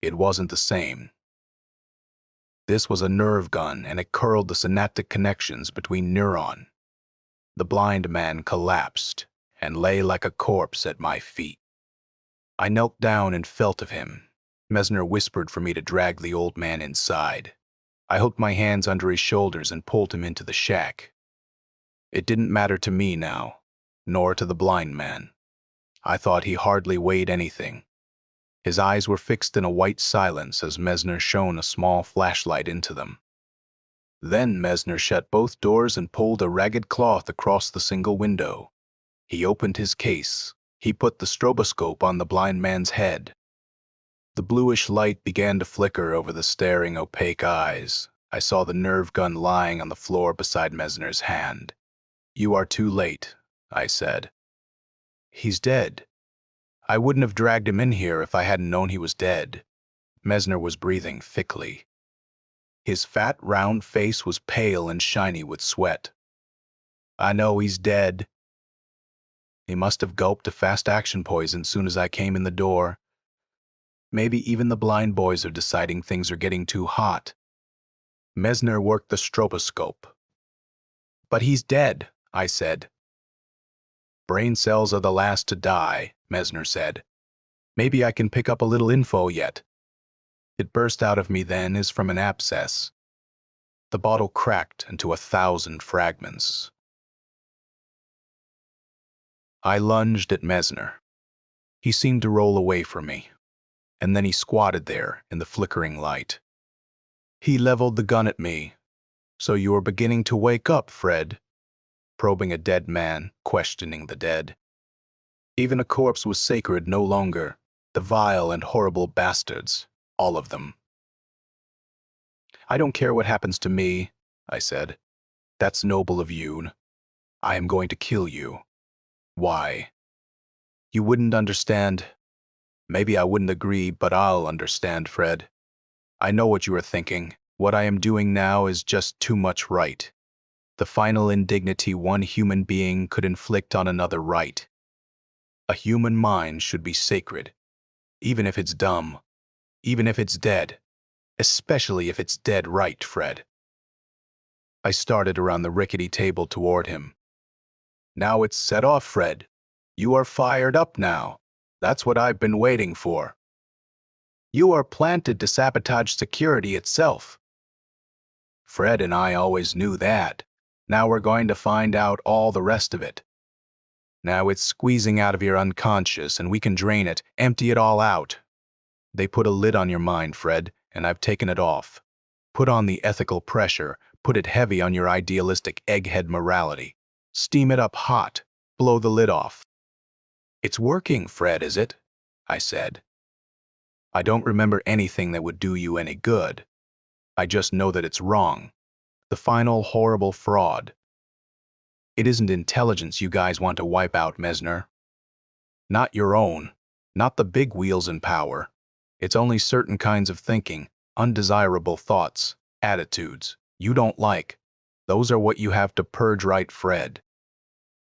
It wasn't the same. This was a nerve gun, and it curled the synaptic connections between neuron. The blind man collapsed and lay like a corpse at my feet. I knelt down and felt of him. Mesner whispered for me to drag the old man inside. I hooked my hands under his shoulders and pulled him into the shack. It didn't matter to me now, nor to the blind man. I thought he hardly weighed anything. His eyes were fixed in a white silence as Mesner shone a small flashlight into them. Then Mesner shut both doors and pulled a ragged cloth across the single window. He opened his case. He put the stroboscope on the blind man's head. The bluish light began to flicker over the staring, opaque eyes. I saw the nerve gun lying on the floor beside Mesner's hand. "You are too late," I said. "He's dead. I wouldn't have dragged him in here if I hadn't known he was dead." Mesner was breathing thickly. His fat, round face was pale and shiny with sweat. "I know he's dead. He must have gulped a fast-action poison soon as I came in the door. Maybe even the blind boys are deciding things are getting too hot." Mesner worked the stroboscope. "But he's dead," I said. "Brain cells are the last to die," Mesner said. "Maybe I can pick up a little info yet." It burst out of me then as from an abscess. The bottle cracked into 1,000 fragments. I lunged at Mesner. He seemed to roll away from me, and then he squatted there in the flickering light. He leveled the gun at me. "So you are beginning to wake up, Fred?" Probing a dead man, questioning the dead. Even a corpse was sacred no longer. The vile and horrible bastards, all of them. "I don't care what happens to me," I said. "That's noble of you. I am going to kill you." "Why?" "You wouldn't understand. Maybe I wouldn't agree, but I'll understand, Fred. I know what you are thinking. What I am doing now is just too much right. The final indignity one human being could inflict on another right. A human mind should be sacred, even if it's dumb, even if it's dead, especially if it's dead right, Fred." I started around the rickety table toward him. "Now it's set off, Fred. You are fired up now. That's what I've been waiting for. You are planted to sabotage security itself. Fred and I always knew that. Now we're going to find out all the rest of it. Now it's squeezing out of your unconscious, and we can drain it, empty it all out. They put a lid on your mind, Fred, and I've taken it off. Put on the ethical pressure, put it heavy on your idealistic egghead morality. Steam it up hot, blow the lid off." "It's working, Fred, is it?" I said. "I don't remember anything that would do you any good. I just know that it's wrong. The final horrible fraud. It isn't intelligence you guys want to wipe out, Mesner. Not your own. Not the big wheels in power. It's only certain kinds of thinking, undesirable thoughts, attitudes you don't like. Those are what you have to purge, right, Fred?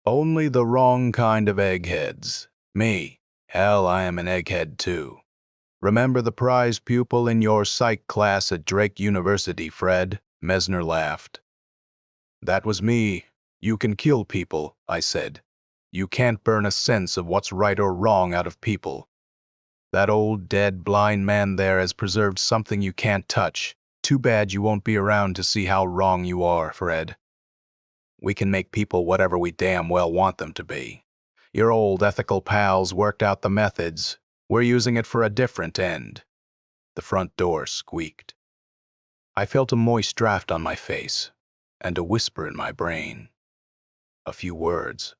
Only the wrong kind of eggheads. Me. Hell, I am an egghead too. Remember the prize pupil in your psych class at Drake University, Fred?" Mesner laughed. "That was me. You can kill people," I said. "You can't burn a sense of what's right or wrong out of people. That old, dead, blind man there has preserved something you can't touch. Too bad you won't be around to see how wrong you are, Fred. We can make people whatever we damn well want them to be. Your old ethical pals worked out the methods. We're using it for a different end." The front door squeaked. I felt a moist draft on my face, and a whisper in my brain. A few words.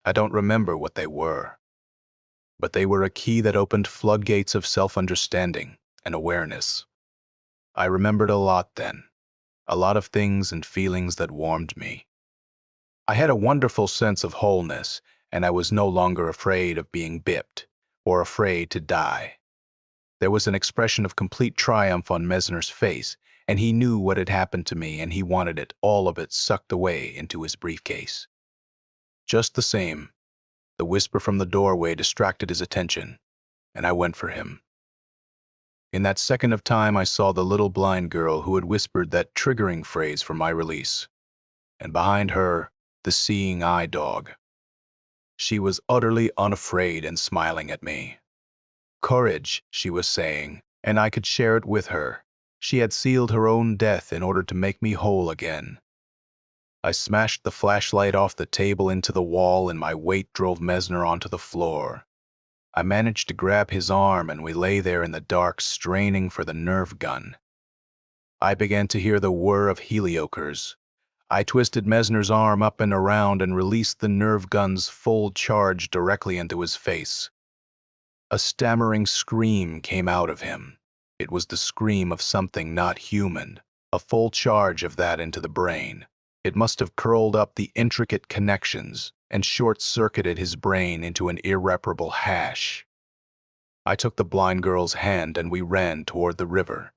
I don't remember what they were, but they were a key that opened floodgates of self-understanding and awareness. I remembered a lot then, a lot of things and feelings that warmed me. I had a wonderful sense of wholeness, and I was no longer afraid of being bipped or afraid to die. There was an expression of complete triumph on Mesner's face, and he knew what had happened to me, and he wanted it, all of it, sucked away into his briefcase. Just the same, the whisper from the doorway distracted his attention, and I went for him. In that second of time, I saw the little blind girl who had whispered that triggering phrase for my release, and behind her, the seeing eye dog. She was utterly unafraid and smiling at me. Courage, she was saying, and I could share it with her. She had sealed her own death in order to make me whole again. I smashed the flashlight off the table into the wall, and my weight drove Mesner onto the floor. I managed to grab his arm, and we lay there in the dark, straining for the nerve gun. I began to hear the whir of heliocers. I twisted Mesner's arm up and around and released the nerve gun's full charge directly into his face. A stammering scream came out of him. It was the scream of something not human, a full charge of that into the brain. It must have curled up the intricate connections and short-circuited his brain into an irreparable hash. I took the blind girl's hand and we ran toward the river.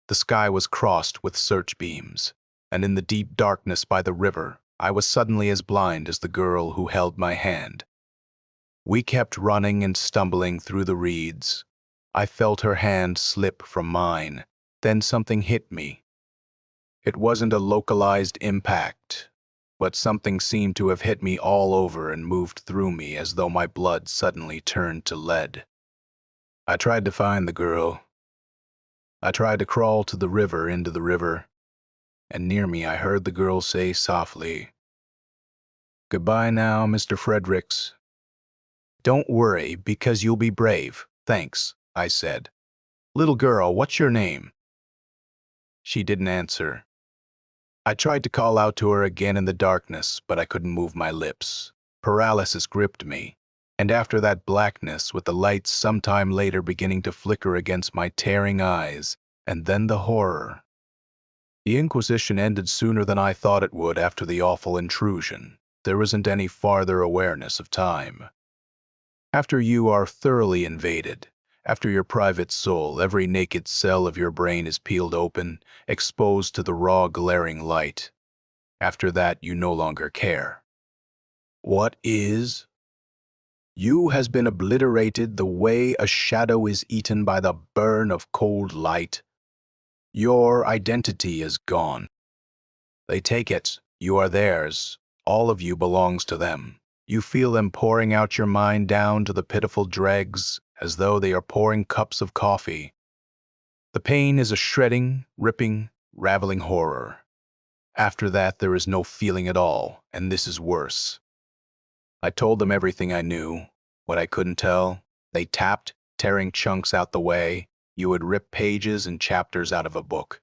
The sky was crossed with search beams, and in the deep darkness by the river, I was suddenly as blind as the girl who held my hand. We kept running and stumbling through the reeds. I felt her hand slip from mine. Then something hit me. It wasn't a localized impact, but something seemed to have hit me all over and moved through me as though my blood suddenly turned to lead. I tried to find the girl. I tried to crawl to the river, into the river, and near me I heard the girl say softly, "Goodbye now, Mr. Fredricks." "Don't worry, because you'll be brave, thanks," I said. "Little girl, what's your name?" She didn't answer. I tried to call out to her again in the darkness, but I couldn't move my lips. Paralysis gripped me, and after that blackness, with the lights sometime later beginning to flicker against my tearing eyes, and then the horror. The Inquisition ended sooner than I thought it would after the awful intrusion. There isn't any farther awareness of time. After you are thoroughly invaded, after your private soul, every naked cell of your brain is peeled open, exposed to the raw glaring light. After that, you no longer care. What is? You has been obliterated the way a shadow is eaten by the burn of cold light. Your identity is gone. They take it. You are theirs. All of you belongs to them. You feel them pouring out your mind down to the pitiful dregs, as though they are pouring cups of coffee. The pain is a shredding, ripping, raveling horror. After that, there is no feeling at all, and this is worse. I told them everything I knew. What I couldn't tell, they tapped, tearing chunks out the way. You would rip pages and chapters out of a book.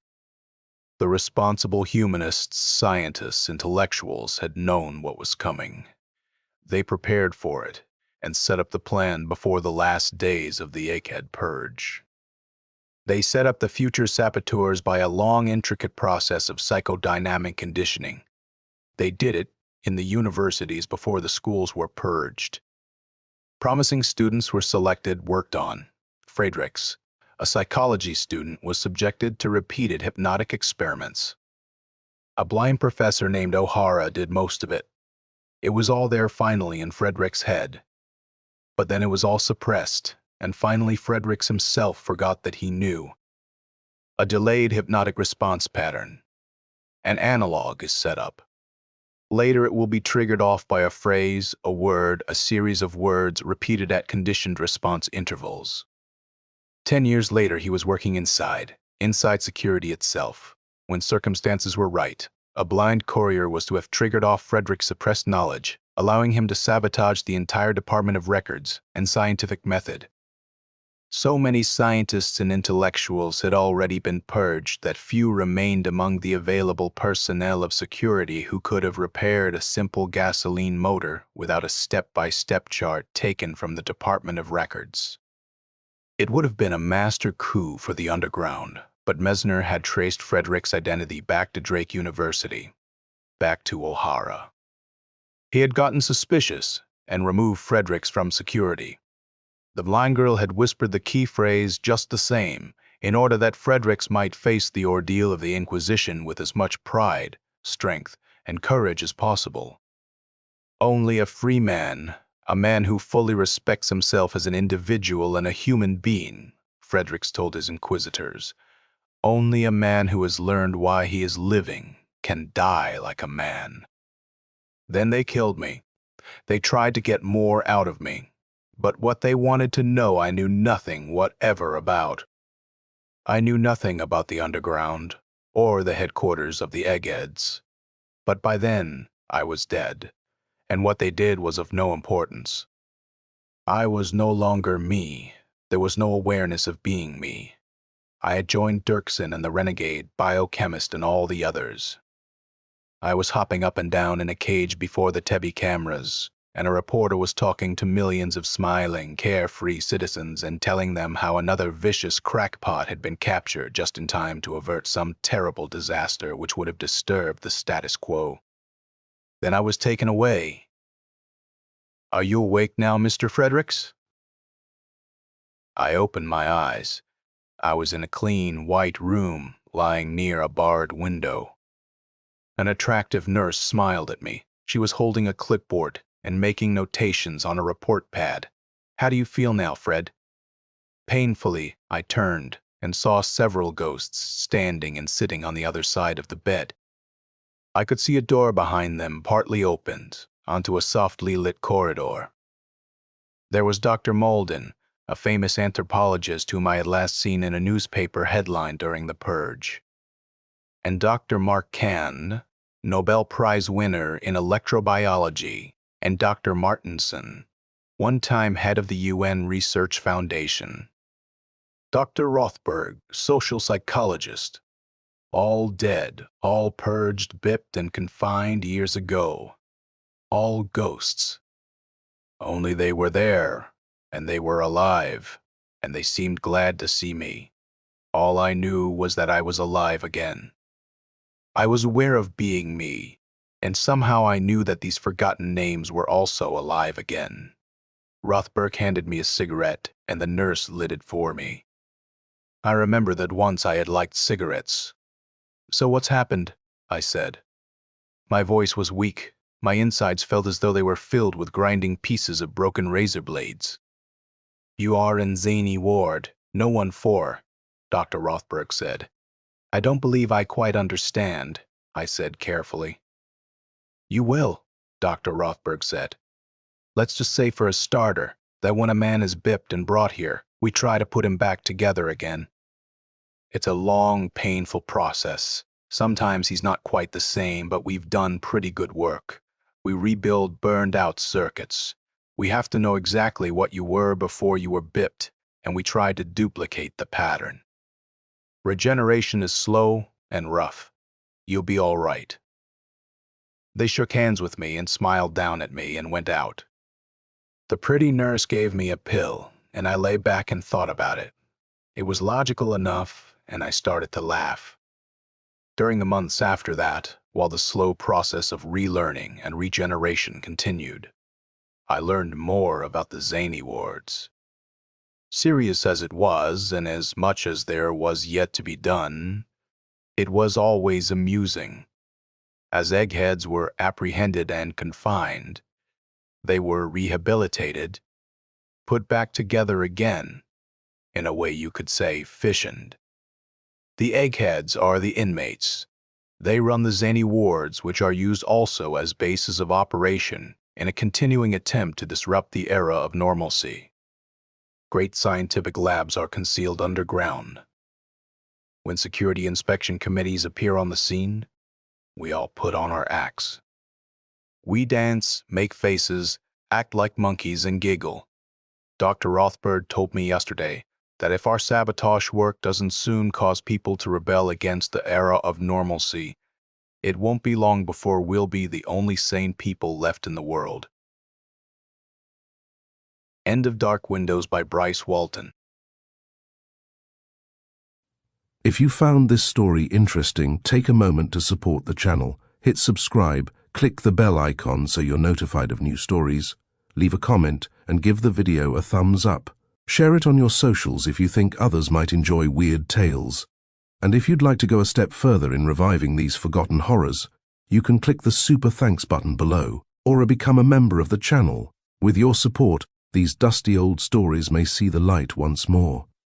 The responsible humanists, scientists, intellectuals had known what was coming. They prepared for it and set up the plan before the last days of the Egghead Purge. They set up the future saboteurs by a long, intricate process of psychodynamic conditioning. They did it in the universities before the schools were purged. Promising students were selected, worked on. Fredricks, a psychology student, was subjected to repeated hypnotic experiments. A blind professor named O'Hara did most of it. It was all there finally in Fredricks' head. But then it was all suppressed, and finally Fredricks himself forgot that he knew. A delayed hypnotic response pattern. An analog is set up. Later it will be triggered off by a phrase, a word, a series of words repeated at conditioned response intervals. 10 years later, he was working inside security itself. When circumstances were right, a blind courier was to have triggered off Fredricks' suppressed knowledge, allowing him to sabotage the entire Department of Records and scientific method. So many scientists and intellectuals had already been purged that few remained among the available personnel of security who could have repaired a simple gasoline motor without a step-by-step chart taken from the Department of Records. It would have been a master coup for the underground, but Mesner had traced Fredricks' identity back to Drake University, back to O'Hara. He had gotten suspicious and removed Fredricks from security. The blind girl had whispered the key phrase just the same, in order that Fredricks might face the ordeal of the Inquisition with as much pride, strength, and courage as possible. Only a free man, a man who fully respects himself as an individual and a human being, Fredricks told his inquisitors. Only a man who has learned why he is living can die like a man. Then they killed me. They tried to get more out of me. But what they wanted to know I knew nothing whatever about. I knew nothing about the underground or the headquarters of the eggheads. But by then, I was dead, and what they did was of no importance. I was no longer me. There was no awareness of being me. I had joined Dirksen and the renegade, biochemist, and all the others. I was hopping up and down in a cage before the Tebi cameras, and a reporter was talking to millions of smiling, carefree citizens and telling them how another vicious crackpot had been captured just in time to avert some terrible disaster which would have disturbed the status quo. Then I was taken away. "Are you awake now, Mr. Fredricks?" I opened my eyes. I was in a clean, white room, lying near a barred window. An attractive nurse smiled at me. She was holding a clipboard and making notations on a report pad. "How do you feel now, Fred?" Painfully, I turned and saw several ghosts standing and sitting on the other side of the bed. I could see a door behind them partly opened onto a softly lit corridor. There was Dr. Malden, a famous anthropologist whom I had last seen in a newspaper headline during the purge, and Dr. Mark Kahn, Nobel Prize winner in electrobiology, and Dr. Martinson, one-time head of the UN Research Foundation. Dr. Rothberg, social psychologist. All dead, all purged, bipped, and confined years ago. All ghosts. Only they were there, and they were alive, and they seemed glad to see me. All I knew was that I was alive again. I was aware of being me, and somehow I knew that these forgotten names were also alive again. Rothberg handed me a cigarette, and the nurse lit it for me. I remember that once I had liked cigarettes. "So what's happened?" I said. My voice was weak. My insides felt as though they were filled with grinding pieces of broken razor blades. "You are in Zany Ward, no 1-4, Dr. Rothberg said. "I don't believe I quite understand," I said carefully. "You will," Dr. Rothberg said. "Let's just say for a starter that when a man is bipped and brought here, we try to put him back together again. It's a long, painful process. Sometimes he's not quite the same, but we've done pretty good work. We rebuild burned-out circuits. We have to know exactly what you were before you were bipped, and we try to duplicate the pattern. Regeneration is slow and rough. You'll be all right." They shook hands with me and smiled down at me and went out. The pretty nurse gave me a pill, and I lay back and thought about it. It was logical enough, and I started to laugh. During the months after that, while the slow process of relearning and regeneration continued, I learned more about the Zany wards. Serious as it was, and as much as there was yet to be done, it was always amusing. As eggheads were apprehended and confined, they were rehabilitated, put back together again, in a way you could say fissioned. The eggheads are the inmates. They run the Zany wards, which are used also as bases of operation in a continuing attempt to disrupt the era of normalcy. Great scientific labs are concealed underground. When security inspection committees appear on the scene, we all put on our acts. We dance, make faces, act like monkeys, and giggle. Dr. Rothbard told me yesterday that if our sabotage work doesn't soon cause people to rebel against the era of normalcy, it won't be long before we'll be the only sane people left in the world. End of Dark Windows by Bryce Walton.
If you found this story interesting, take a moment to support the channel. Hit subscribe, click the bell icon so you're notified of new stories, leave a comment, and give the video a thumbs up. Share it on your socials if you think others might enjoy weird tales. And if you'd like to go a step further in reviving these forgotten horrors, you can click the super thanks button below, or become a member of the channel. With your support, these dusty old stories may see the light once more.